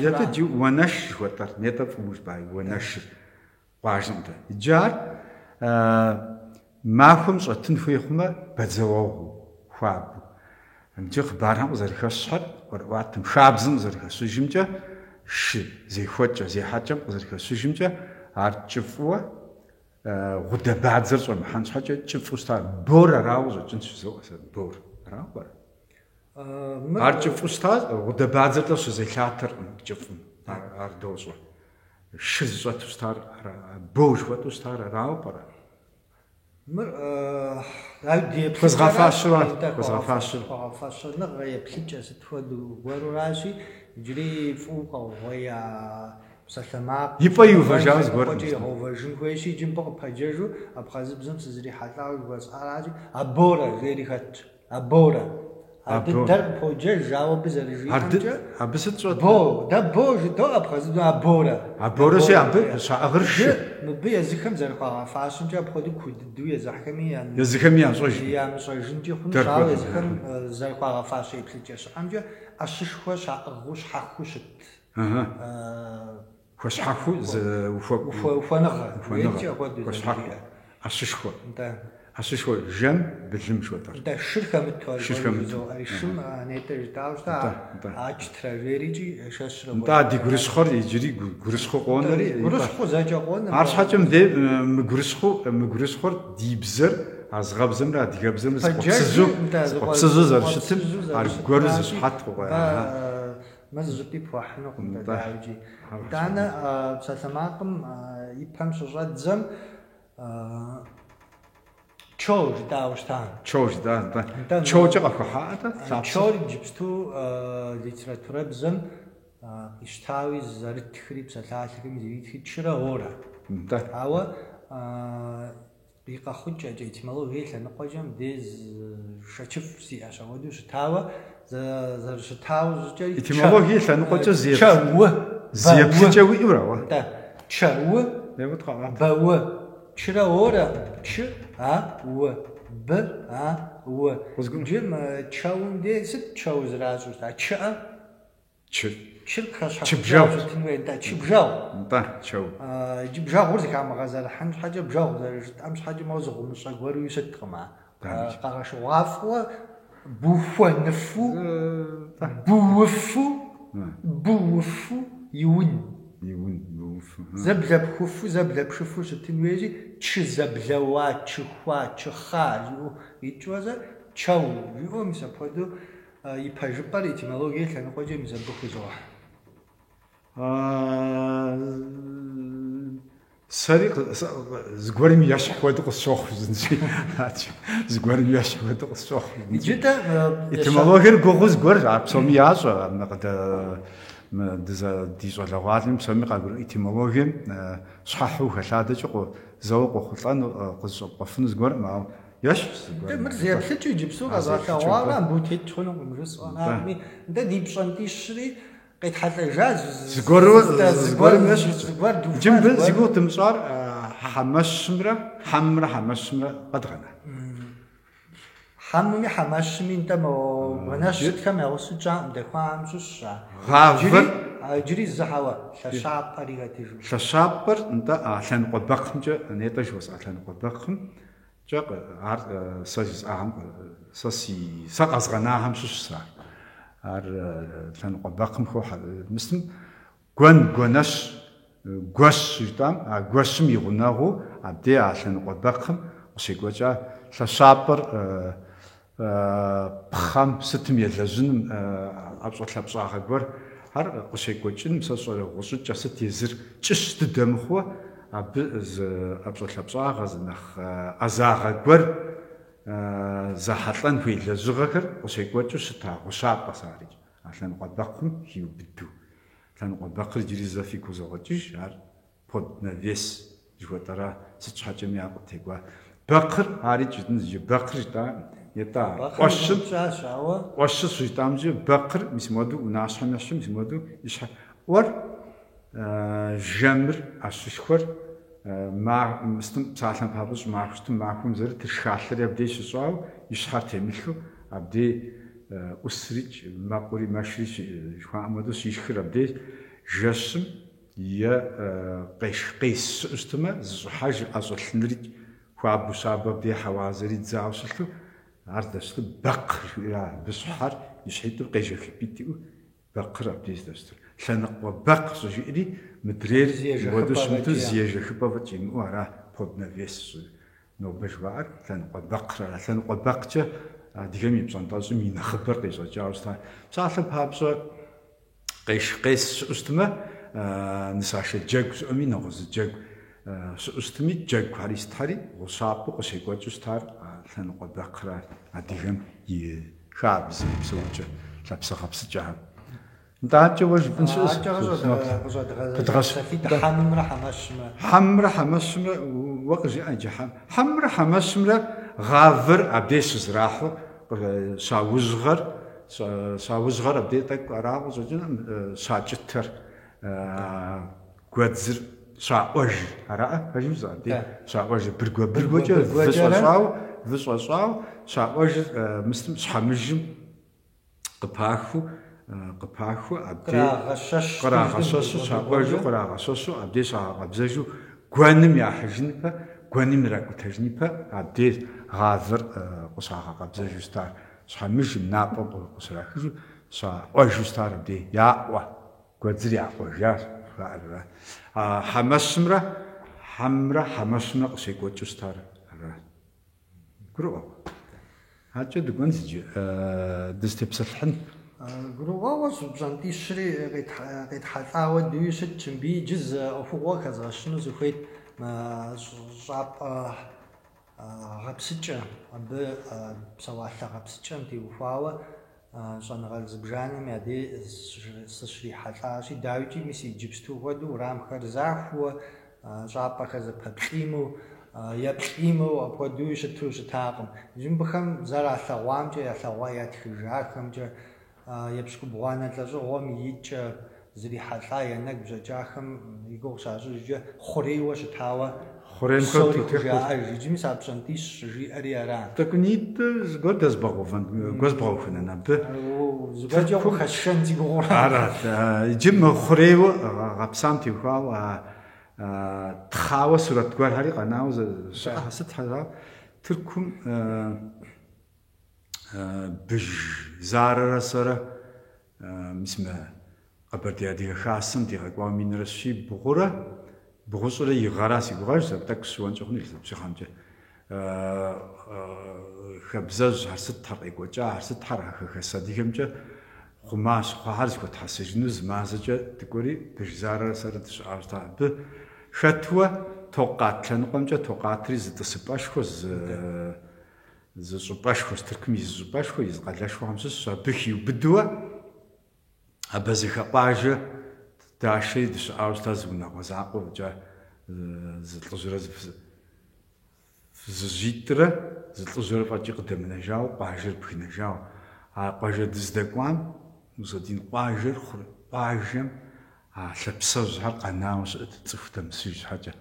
ета джи уанэш жыхуэтӏэр нетӏэ фӏыуж бай уанэшыр къуажэмдэ иджар махуэм щӏэтын хуей хъумэ бадзэуэгъуэу хуабэу иджы хъыбархэм къызэрыхэщхьэр ӏуэрыӏуатэм хабзэм къызэрыхэщыжымкӏэ шы зехуэкӏэ зехьэкӏэм къызэрыхэщыжымкӏэ ар кӏыфӏыуэ гъудэбадзэр щӏэмыхьэн щхьэкӏэ кӏыфӏу щытар бор арауэ щӏэкӏын щызоӏэ сэ бор арауэ пӏэрэ ар кӏыфӏу щытар гъудэбадзэр щызелъатэркъым кӏыфӏым ар дощӏэ шы зыщӏэту щытар боу жыхуэтӏу щытар арауэ пӏэрэ хуэзгъэфащэу еплъыкӏэ сыт хуэдэу гуэруращи иджыри фӏыуэ къэгъуея псалъэмакъ ипӏэ иувэжауэ зыгуэрым игъэувэжын хуейщи иджымпӏэ къыпэджэжу Абхъазыбзэм сызэрихьэлӏауэ жыхуэсӏаращи аборэ жери хэтщ аборэ дыдэр къыподжэж ауэ абы зэрыжиӏэмкӏэ абы сыт щӏэт бо жытӏэу Абхъазыбзэм аборэщи абы щаӏыгъыр шы мыбы езыхэм зэрыхуагъэфащэмкӏэ апхуэдэу куй дыдэу езыхэми ямыщӏэжынкӏи хъуну щауэ езыхэм зэрыхуагъэфащэ еплъыкӏэ щыӏэмкӏэ ӏэщышхуэ щаӏыгъыу щхьэхыу щыт хуэщхьэхыу ухуэныгъэ ӏэщышхуэ ӏэщышхуэ жэм былым жыхуэтӏэр шыр хэмыту шым нетӏэ жытӏауэ щытэ ачтрэ жеричӏи шэщрэ нтӏэ ди гурыщхъуэр иджыри гурыщхъу къонэри гурыщхъу зэкӏэ къонэ ар щхьэкӏэ мы гурыщхъур ди бзэр а зыгъэбзэмрэ адыгэбзэмрэ зыкъуэпсызу зэрыщытым ар гуэру зыщхьэт мазжыпи пхуахьынукъым даджи итӏанэ псалъэмакъым ипэм щыщӏэдзэм чоу жытӏауэ щыта чоукӏэ къэхуэхьаӏэ чор иджыпсту литературабзэм къищтауи зэрытхри псалъалъэхэм зыритхри чырэ орэ ауэ и къэхъукӏэкӏэ этимологие лъэныкъуэкӏэм дез шэчыф сиӏэщ ауэдэу щытауэ зэрыщытауэ щӏыкӏэ этимологие лъэныкъуэкӏэ зеплъыкӏэ уиӏэурэ чэуэ бэуэ чырэ орэ чы уэ б уэ джым чэум де сыт чэу зэращӏу щыта чыӏэ чыр хэщхьэщытын хуей чыбжэгъу чэу иджы бжэгъур зыхамыгъэзэрыхьын щхьэкӏэ бжэгъу зэрыжытӏэм щхьэкӏэ моуэ зыгъумыщӏэ гуэруи щыткъым къэгъэщыгъуафӏэуэ бухуэныфу бууфу иун зэблэпхуфу зэблэпшыфу щытын хуейщи чы зэблэуа чыхуа чыхъа жиӏэу икӏуэзэ чэу жиӏэу мис апхуэдэу и пэжыпӏэр этимологие лъэныкъуэкӏэ мис абы хузохь. сэри зыгуэрым ещхь хуэдэу къысщохъу зыгуэрым ещхь хуэдэу къысщохъу иджытэ этимологиер гугъуу зыгуэр ар псоми ящӏэ ди щӏалэгъуалэм псоми къагурыӏуэ этимологием щхьэхьу хэлъадэкӏэ зэуэ къохъулӏэну къызщӏэпкъуэфыну зыгуэрым ауэ ещхь мыр зеплъыкӏ иджыпсту къэзгъэлъэгъуарэ амбу тет хъунукъым жысӏэми нтӏэ ди пщӏэнти щыри къетхьэлӏэжа зыгуэрым джымбы зигугъу дымщӏар хьэмэщымрэ къэдгъэнэ хьэмми хьэмэщми нтӏэ уанэщ щытхэм ягъусэу кӏаӏым дэхуаӏэм щыщщ гъавэр иджыри зыхьэуэ лъэщапӏэри хэтыжу лъэщапӏэр нтӏэ лъэныкъуэ бэкхъымкӏэ нетӏэ жыхуэсӏа лъэныкъуэ бэкхъым ар сэ жысӏагъым сэ къэзгъэнагъэм щыщщ ар лъэныкъуэ бэкхъым хохьэ мыщтым гуэнэщ гуэщ жытӏам а гуэщым и гъунэгъуу абдей а лъэныкъуэ бэкхъым къыщекӏуэкӏа лъэщапӏэр пхъэм сытым елэжьыным ӏэпщӏэлъэпщӏагъэ гуэр ар къыщекӏуэкӏын сэ щӏэрэ гъущӏыкӏэ сыт езыр кӏыщ дыдэ мыхъуэ абы зы ӀэпщӀэлъапщӀагъэ зынэхъ Ӏэзагъэ гуэр зэхьэлӀэн хуей лэжьыгъэхэр къыщекӀуэкӀыу щыта гъущапӀэ сарикӀ. А лъэныкъуэ бэкхъым хиубыду. Лъэныкъуэ бэкхъыр иджыри зэ фигу зэгъуэкӀыж, ар под навес жыхуэтӀэра, сыт щхьэкӀэми ар къытекӀуа. Бэкхъыр, ари жытын бэкхъыр жытӀа, етӀа Ӏуэщым щыщӀитӀамчӀэ бэкхъыр мис моду унащхьэм ещхьу, мис моду ищхьэ. Ӏуэр жэмыр, Ӏэщышхуэр, мыстым псалъэм папщӀэ щӀымахуэ щытым, махуэм зэрыт тыршхалъэри абдей щыщӀауэ, и щхьэр темылъу, абдей ӀусрикӀ, мэкъури, мэшри жыхуаӀэм хуэдэу щишхыр абдей жэщым е къес щыӀэу щытымэ, зыщӀыхьэж ӀэщӀэлъынырикӀ хуабэу щабэу абдей хьэуазэри дзауэ щылъу, ар здэщытыр бэкхъыр жиӀа, абы щхьэр ищхьитӀу къежэхыпитӀыу бэкхъыр абдей здэщытыр. Лъэныкъуэ бэкхъ щӀыжиӀэри мыдрейр мыуэду щымыту зиежэхыпӀэ фӀэкӀ имыӀэу ара под навес нобэ жыхуаӀэр лъэныкъуэ бэкхъыр. Лъэныкъуэ бэкхъкӀэ адыгэм и пщӀэнтӀэщӀым и нэхъыбэр къищӀэкӀауэ щыта. Псалъэм папщӀэ къес щыӀэу щытымэ, нысашэ джэгу щыӀэми, нэгъуэзэ джэгу щыӀэу щытыми, джэгухэр истхьэри гъущапӀэу къыщекӀуэкӀыу щытар лъэныкъуэ бэкхъырат адыгэм и хабзэ, и псэукӀэ, лъэпсыгъэпсыкӀэхэм. НтӀакӀэ уэ жыпӀэн щыӀэщ. Хьэмымрэ хьэмэщымрэ. Хьэмрэ хьэмэщымрэ уэ къыжиӀэ иджы хьэмрэ хьэмэщымрэ гъавэр абдей щызэрахьу щаужьгъэр абдей тӀэкӀу арауэ щӀэкӀыным щакӀытэр гуэдзыр щаӀуэж араӀэ пэжым абдей щаӀуэж быргуэкӀэ выщӀэщӀауэ щаӀуэжыр мыстым щхьэмыжым къыпахыу абдей кърагъэщэщу щаӀуэжу кърагъэщэщу абдей щагъэкъэбзэжу гуэным яхьыжынпэ, гуэным иракӀутэжынпэ абдей гъавэр къыщагъэкъэбзэжу щытар. Щхьэмыжым напӀэм къыщрахыжу щаӀуэжу щытар абдей яӀуэ, гуэдзыр яӀуэжащ жаӀэрэ. Хьэмэщымрэ хьэмэщымрэ къыщекӀуэкӀыу щытар аращ. ГурыӀуэ. АкӀэ дыкӀуэн зыджы дызытепсэлъхьын. ГурыӀуэуэ пщӀэнтӀищри къетхьэлӀауэ дыуи щытщ, мыбы иджы зы Ӏуэхугъуэ хэзгъэщыну зыхуейт щӀапӀэ гъэпсыкӀэ, абы псэуалъэ гъэпсыкӀэм теухуауэ щӀэныгъэлӀ зыбжанэм я дей сыщрихьэлӀащи, дауичӀи мис иджыпсту хуэдэу уэрамхэр захуэ, щӀапӀэхэр зэпэплӀиму, еплӀиму апхуэдууи щыту щытакъым. Мыбыхэм зэралъэгъуамкӀэ, ятхыжахэмкӀэ, епщыкӀубгъуанэ лӀэщӀыгъуэм икӀэ зрихьэлӀа я нэгу бжьэкӀахэм и гугъу щащӀыжкӀэ хъурейуэ щытауэ псори хужаӀэж. Иджыми сапщӀэнтӀищ жиӀэри ара. ТӀэкӀунитӀ зыгуэр дэзбгъэувэн, гуэзбгъэухынэн абы. ЗыгуэркӀэ ухэсшэн зи гугъурэ. Арат. Иджы мы хъурейуэ гъэпсам теухуауэ тхъауэ сурэт гуэрхэри къэнауэ щыӀэ сыт хьэжа Тыркум быж зарэрэ сэрэ мис мы Къэбэрдей-Адыгэ хасэм дигъэкӀуауэ минрэ щибгъурэ бгъущӀрэ игъэра си гугъэж, тӀэкӀу сщыуэнкӀэ хъуну илъэпщыхьэмкӀэ. Хэбзэжь ар сытхьэр къекӀуэкӀа, ар сытхьэр ахэхэс адыгэмкӀэ хъумащ, хъуахьэр зыхуэтхьэсыжыну зы мазэкӀэ тыкӀуэри быж зарэрэ сэрэ дыщыӀащ. Абы хэтуэ токъат лъэныкъуэмкӀэ токъатри зы тӀысыпӀэшхуэ, зы щӀыпӀэшхуэ, Тыркум и зы щӀыпӀэшхуэ, и зы къалэшхуэхэм щыщщ. Абы хиубыдууэ абы зыхэпӀажэ дашэри дыщыӀауэ щыта зы унагъуэ закъуэ фӀыкӀэ зы лӀыжьрэ зыжьитӀрэ зы лӀыжьрэ фӀэкӀи къыдэмынэжауэ къуажэр бгынэжауэ. А къуажэ дыздэкӀуам Узэдин къуажэр къуажэм лъэпсэжьхэр къэнауэ щыӀэт цӀыху дэмысыж щхьэкӀэ.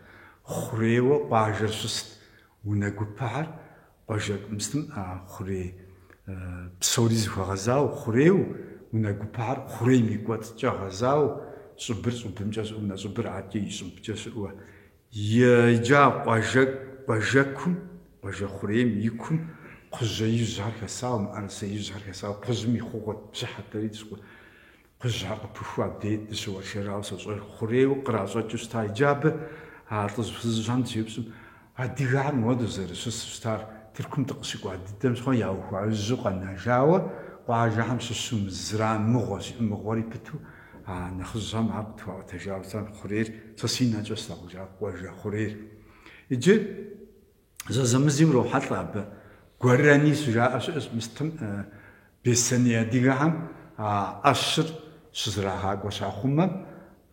Хъурейуэ къуажэр щыст унэ гупыхьэр, къуажэ мыстым хъурей псори зыхуэгъэзауэ хъурейуэ, унэ гупыхьэр хъурейм и кӀуэцӀкӀэ гъэзауэ, щӀыбыр щӀыбымкӀэ щыӀэу, унэ щӀыбыр ӀакӀэ и щӀыбкӀэ щыӀэуэ. Иджа къуажэкум, къуажэ хъурейм и кум кхъужьэ ижьхэр хэсауэ, мыӀэрысэ ижьхэр хэсауэ, кхъужьым и хъугъуэ бжьыхьэтэри кхъужьхэр къыпыхуу абдей дыщыуэршэрауэ сощӀэр. Хъурейуэ къращӀэкӀыу щыта. Иджы абы лӀыжь фызыжьэм зиупщӀым адыгэхэр моду зэрыщысу щытар. Тыркум дыкъыщыкӀуа дыдэм щхъуэ яухуажьу къэнэжауэ, къуажэхэм щыщу мызран мыгъуэри пыту, нэхъыжьхэм ар къытхуаӏуэтэжауэ хъурейр сэ си нэкӏэ слъагъужа кӏуэжа хъурейр. Иджы зэзэмызи урохьэлӏэ абы гуэрэни жаӏэ щыӏэщ мыстым бесэний адыгэхэм ӏэщыр щызэрагъакӏуэ щахъумэм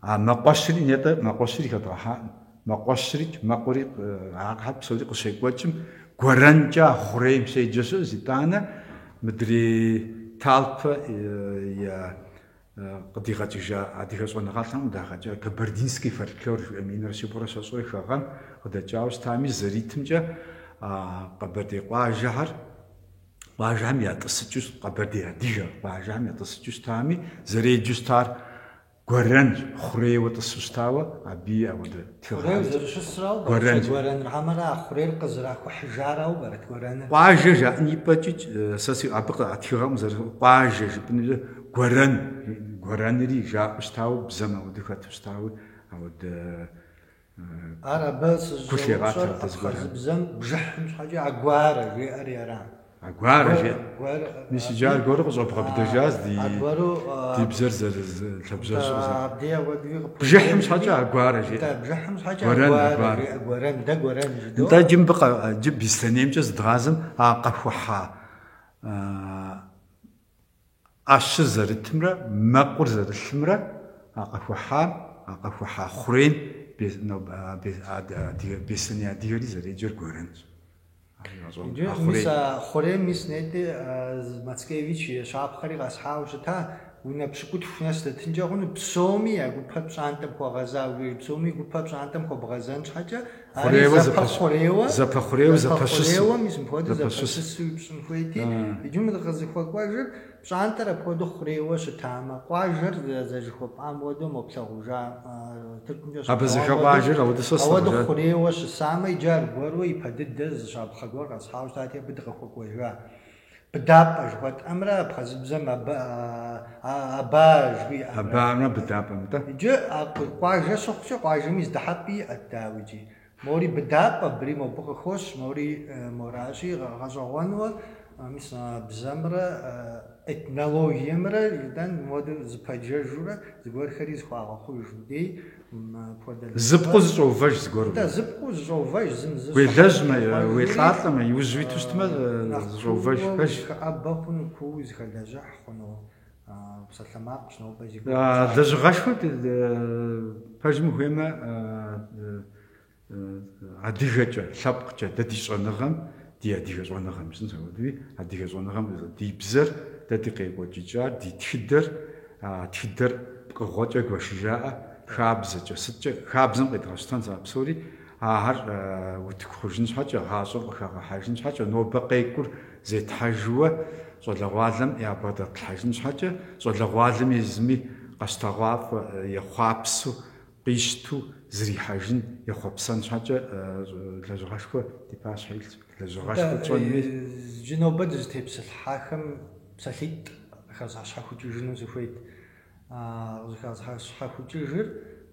мэкъуэщри нетӏэ мэкъуэщри хэдгъэхьаӏым. Мэкъуэщри мэкъури ахьэр псори къыщекӏуэкӏым гуэрэнкӏэ хъурейм седжэ щыӏэщ. ИтӀанэ мыдрей Талпэ къыдигъэкӏыжа адыгэ щӏэныгъэлӏхэм къыдагъэкӏа кабардинский фольклор жиӏэм и нэр си бгъурэ щэщӏыр хэгъэм къыдэкӏауэ щытами зэритымкӏэ къэбэрдей къуажэхэм ятӏысыкӏыу къэбэрдей адыгэ къуажэхэм ятӏысыкӏыу щытами зэреджэу щытар гуэрэн хъурейуэ тӏысу щытауэ аби ауэдэ къуажэ жаӏэн ипӏэкӏи сэ абы тхыгъэм къуажэ жыпӏэнкӏэ гуэрэнри жаӏэу щытауэ бзэм ауэдэ хэту щытауэ ауэдэ ар абы бзэм бжыхьым щхьэкӏэ агуарэ жиӏэр ярам. Агуарэ жиӏэр. Мис иджы аргуэру къыщӏэбгъэбыдэжащ ди бзэр лъабжьэр щӏызэр. Бжыхьым щхьэкӏэ агуарэ жиӏэр. Бжыхьым щхьэкӏэ гуэрэн, дэ гуэрэн жыдо. Нтӏэ джы бистэнеймкӏэ зыдгъазэм къэхухьа ӏэщыр зэрытымрэ мэкъур зэрылъымрэ къэхухьа хъурейм бесэний адыгэри зэреджэр гуэрэнщ. Хъурейм мис нети Мацкевич и щапхъэри къэсхьауэ щыта унэ пщыкӏутху нэс дэтынкӏэ хъуну псоми я гупэ пщӏантӏэм хуэгъэзауи псоми гупэ пщӏантӏэм хуэбгъэзэн щхьэкӏэ зэпэхъурейуэ зэпэщысу мис мыпхуэдэу зэпэщысу ипщӏын хуейти иджы мы къызыхуэкӏуэжыр пщӏантӏэр апхуэдэу хъурейуэ щытамэ къуажэр зэжыхуэпӏам хуэдэу моплъэгъужа тыркумкӏэ абы зыхэкъуажэр ауэдэ ауэдэ хъурейуэ щысамэ иджы аргуэру ипэ дыдэ зыщапхъэ гуэр къэсхьауэ щытати абы дыкъыхуэкӏуэжа. Быдапӏэ жыхуэтӏэмрэ абхъэзыбзэм аба жыхуиӏэмрэ. Абамрэ быдапӏэмрэ. Иджы къуажэ щыхъукӏэ къуажэми здэхьэпӏи иӏэт дауи иджы. Мори быдапӏэ абыри мобы къыхуощ, мори моращи гъэщӏэгъуэнуэ мис бзэмрэ этнологиемрэ итӏан модэу зыпэджэжурэ зыгуэрхэри зыхуагъэхъуж дей зыпкъу зыщӏэувэж зыгуэр. Зыпкъу зыщӏэувэж зым уелэжьмэ, уелӏалӏэмэ, иужь уиту щытмэ зыщӏэувэж пэж. Абы хъуну куууи зыхэлэжьыхь хъуну псалъэмакъщ нобэ зигуэр. Лэжьыгъэшхуэ пэжым ухуеймэ адыгэкӏэ, лъэпкъкӏэ дэ ди щӏэныгъэм ди адыгэ щӏэныгъэм адыгэ щӏэныгъэм ди бзэр дэ дыкъекӏуэкӏыкӏар ди тхыдэр пкъыгъуэкӏэ гуэшыжаӏэ хабзэкӏэ сыткӏэ хабзэм къедгъэщтэн за псори ахэр утыкхъужын щхьэкӏэ гъащӏэм къыхэгъэхьэжын щхьэкӏэ нобэ къекӏур зетхьэжууэ щӏалэгъуалэм ябгъэдэтхьэжын щхьэкӏэ щӏалэгъуалэм езыми къэщтэгъуафӏэ ехъуапсу къищту зрихьэжын ехъуэпсэн щхьэкӏэ лэжьыгъэшхуэ ди пащхьэ илщ. Лэжьыгъэшхуэ тщӏэнуи иджы нобэ дызытепсылъхьахэм псалъитӏ къыхэзгъэщхьэхукӏыжыну зыхуейт. Къыхэзгъэщхьэхукӏыжыр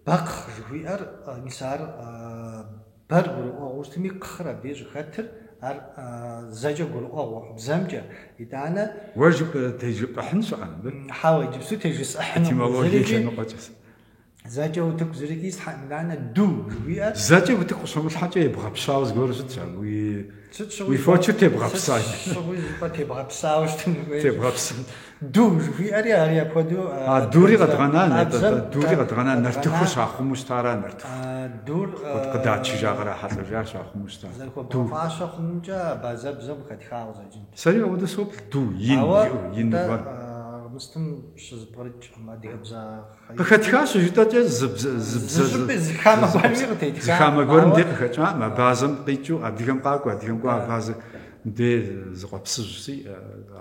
бэкхъ жыхуиӏэр мис ар бэр гурыӏуэгъуэ щытми кхъыр абы щӏыхэтыр ар зэкӏэ гурыӏуэгъуэ бзэмкӏэ. ИтӀанэ уэ тежыпӏыхьын щыӏэм абы. Хьэуэ иджыпсту тежысӏыхьыну. Этимологие лъэныкъуэкӏэ. Зэкӏэ утыку зыри къислъхьэ итӀанэ ду жыхуиӏэр. Зэкӏэ утыку къыщымылъхьэкӏэ ебгъэпщауэ зыгуэру щытщ. Уи фочыр тебгъэпса. Тебгъэпсауэ щытын хуейщ. Тебгъэпсы. Ду жыхуиӏэри ари апхуэдэу. Дури къэдгъэна нартыху щахъуму щытара нартыху. Дур къыдатыжа кърахьэлӏэжа щахъуму щыта. Зэрыхуэбгъэфащэ хъунумкӏэ базэбзэм къыхэтхауэ зэджэн. Сэри ауэдэ соплъ ду ин гуэр. Мыстым щызыбгърыкӏ адыгэбзэ. Къыхэтхащ жытӏэкӏэ зыхамэ гуэрми къытетхащ. Зыхамэ гуэрым дей къыхэкӏа, базэм къикӏыу адыгэм къакӏуэ, адыгэм кӏуа базэ дей зыкъуэпсыжси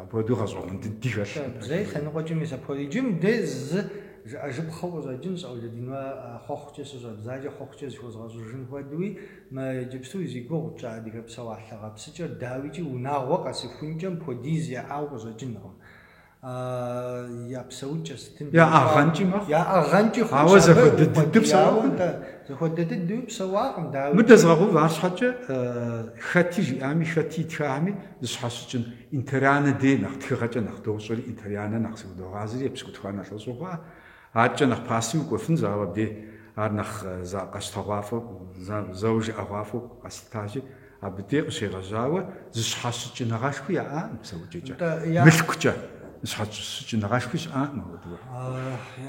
апхуэдэу гъэщӏэгъуэн дыди хэлъ. Бзей лъэныкъуэкӏэ мис апхуэдэ иджым дей зы жыӏэжыпхъэу къыщӏэкӏын щӏэулэдинуэ хъуэхъукӏэ щыщӏэбзаджэ хъуэхъукӏэ зыхуэзгъэщӏыжын хуэдэуи иджыпсту зи гугъукӏэ адыгэпсэ уалъэгъэпсыкӏэр дауичӏи унагъуэ къэсыхункӏэ мыпхуэдиз яӏауэ къыщӏэкӏынкъым. Я псэукӏэ стын. Я ӏэгъэнкӏи мэхъу. Я ӏэгъэнкӏи хъунщ. Ауэ зэхуэдэ псэуакъым. Зэхуэдэ дыдэуи псэуакъым дауи. Мыдэ згъэгъув ар щхьэкӏэ хэти жиӏами хэти итхами зыщхьэщыкӏын интеранэ дей нэхъ тхыгъэкӏэ нэхъ дощӏэри интеранэ нэхъ зыудогъазри епскӏутхуа нэлъэщӏыгъуа АкӀэ нэхъ пасэми укӀуэфынщ, ауэ абдей ар нэхъ къэщтэгъуафӀэу, зэу жыӀэгъуафӀэу къэслъытащи, абдей къыщегъэжьауэ зыщхьэщыкӀыныгъэшхуи яӀакъым псэукӀэкӀэ. МылъкукӀэ зыщхьэщыкӀыныгъэшхуи щыӀакъым абы.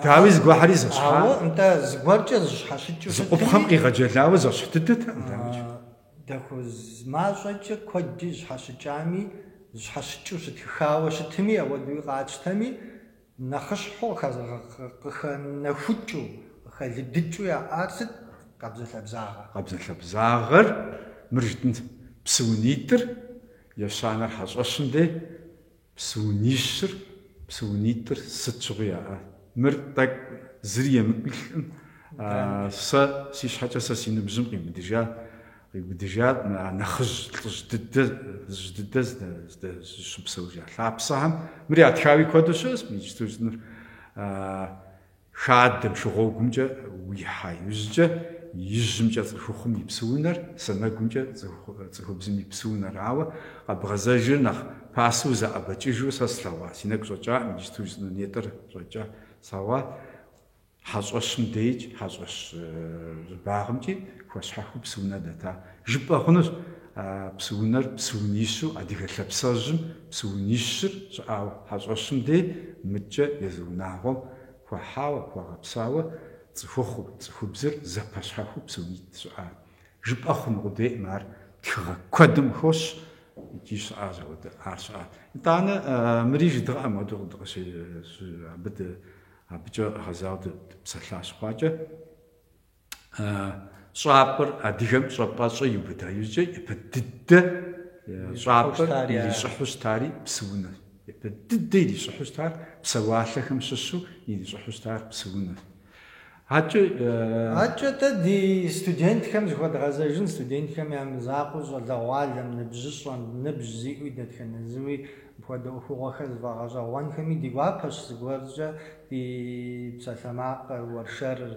Дауи зыгуэхьэри зэщхьа. НтӀэ зыгуэркӀэ зыщхьэщыкӀыу Зыкъупхъэм къигъэджэлауэ зэщхь дыдэт дэмыкӀ. Дахуз мащӀэкӀэ куэдри зыщхьэщыкӀами, зыщхьэщыкӀыу щытхахауэ щытми, ауэдууи къатщтэми, нэхъыщхьэу къыхэнэхукӀыу, къыхэлыдыкӀыу яӀар сыт? Къабзэлъэбзагъэ. Къабзэлъэбзагъэр мыр жытӏын псыунитӏыр, ещанэр хьэщӏэщым дей псыунитӏыр сыт щыгъуи яӏэ. Мыр тӏэкӏу зыри емыкӏуилъкъым. Сэ си щхьэкӏэ си ныбжьым къиубыдыжа нэхъыжь лӏыжь дыдэ щыпсэужа лъапсэхьэм мыр ятхауи куэду щыӏэщ, иджыпсту щытыныр хадэм шыгъуэгумкӏэ уихьа иужькӏэ, ижьымкӏэ цӏыхухъум и псыунэр, сэмэгумкӏэ цӏыхубзым и псыунэр, ауэ къэбгъэзэжыр нэхъ пасэу зэӏэбэкӏыжу сэ слъэгъуа. Си нэгу щӏэкӏа, иджыпсту щытыныр нетӏыр щӏэкӏа слъэгъуа, хьэщӏэщым дейкӏ, хьэщӏэщ щӏыбагъымкӏи хуэщхьэхыу псыунэ дэта. Жыпӏэ хъунущ псыунэр псыунищу, адыгэ лъэпсэжьым псыунищыр щыӏауэ, хьэщӏэщым дей мыкӏэ езыунагъуэм хуэхьауэ, хуэгъэпсауэ, цӏыхубзыр зэпэщхьэхыу псыунитӏ щыӏа. Жыпӏэ хъуну къудейӏым ар тхыгъэ куэдым хуощ, икӏи щыӏащ ар щыӏа. ИтӀанэ мыри жыдгъэӏым абыкӏэ гъэзауэ дыпсэлъащ хъуакӏэ. ЩӀапӀэр адыгэм щӀапӀэщӀэ иубыда иужькӏэ епэ дыдэ щӀапӀэр ирищӀыхьу щытари псыунэщ. Епэ дыдэ ирищӀыхьу щытар псэуалъэхэм щыщу ирищӀыхьу щытар псыунэщ. АкӀэ дэ ди студентхэм зыхуэдгъэзэжын, студентхэм я мызакъуэу щӀалэгъуалэм, ныбжьыщӀэм, ныбжь зиӀуи дэтхэнэ зыуи апхуэдэ Ӏуэхугъуэхэр зыфӀэгъэщӀэгъуэнхэми ди гуапэщ зыгуэркӀэ ди псалъэмакъыр, уэршэрыр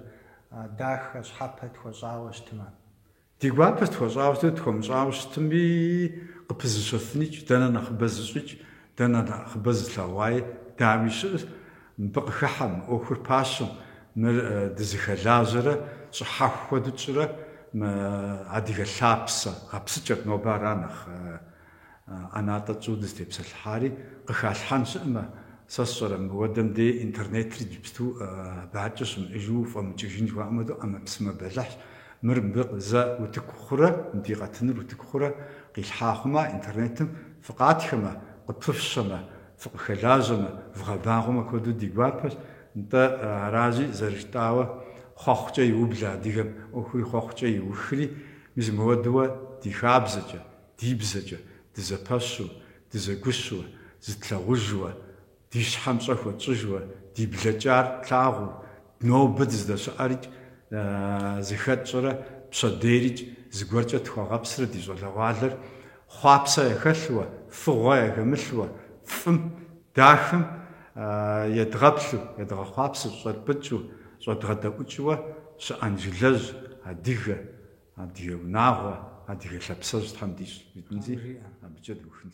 дахэ щхьэпэ тхуэщӀауэ щытымэ. Ди гуапэ тхуэщӀауэ щытым, тхуэмыщӀауэ щытыми къыпызыщэфыныкӀ, дэнэ нэхъыбэ зыщӀыкӀ, дэнэ нэхъыбэ зылъэгъуаи, дауи щыӀэщ. Мыбы къыхыхьэ, мы Ӏуэхур пащэм, мыр дызыхэлажьэрэ, щӀыхьэху хуэдэу тщӀырэ, адыгэ лъапсэ, гъэпсыкӀэт нобэ ара нэхъ ӀэнатӀэ тщӀу дызытепсэлъыхьари, къыхалъхьэн щыӀымэ. Сэ сщӀэрэ мыуэдэм дей интернетри иджыпсту бакӀэ щымыӀэжу фӀэмыкӀыжын жыхуаӀэм хуэдэу Ӏэмэпсымэ бэлыхьщ. Мыр мыбы зэ утыку хъурэ, ди къэтыныр утыку хъурэ къилъхьа хъумэ интернетым, фыкъатхэмэ, къыпыфщэмэ, фыкъыхэлажьэмэ, вгъэбагъуэмэ хуэдэу ди гуапэщ. НтӀэ аражи зэрыжытӀауэ хъуэхъукӀэ иублэ адыгэм, Ӏуэхури хъуэхъукӀэ иухри, мис мыуэдууэ ди хабзэкӀэ, ди бзэкӀэ дызэпэщу, дызэгущу, зытлъагъужуэ, ди щхьэм щӀэ хуэтщӀыжуэ, ди блэкӀар плъагъуу, нобэ дыздэщыӀэрикӀ, зыхэтщӀэрэ пщэдейрикӀ зыгуэркӀэ тхуэгъэпсрэ ди щӀалэгъуалэр хъуапсэ яхэлъууэ, фыгъуэ яхэмылъууэ, фӀым, дахым едгъэплъу, едгъэхъуапсэу, щӀэдбыкӀыу, щӀэдгъэдэӀукӀыуэ щыӀэн жылэжь, адыгэ унагъуэ, адыгэ лъэпсэжь Тхьэм дищӀ, абыкӀэ дыухын.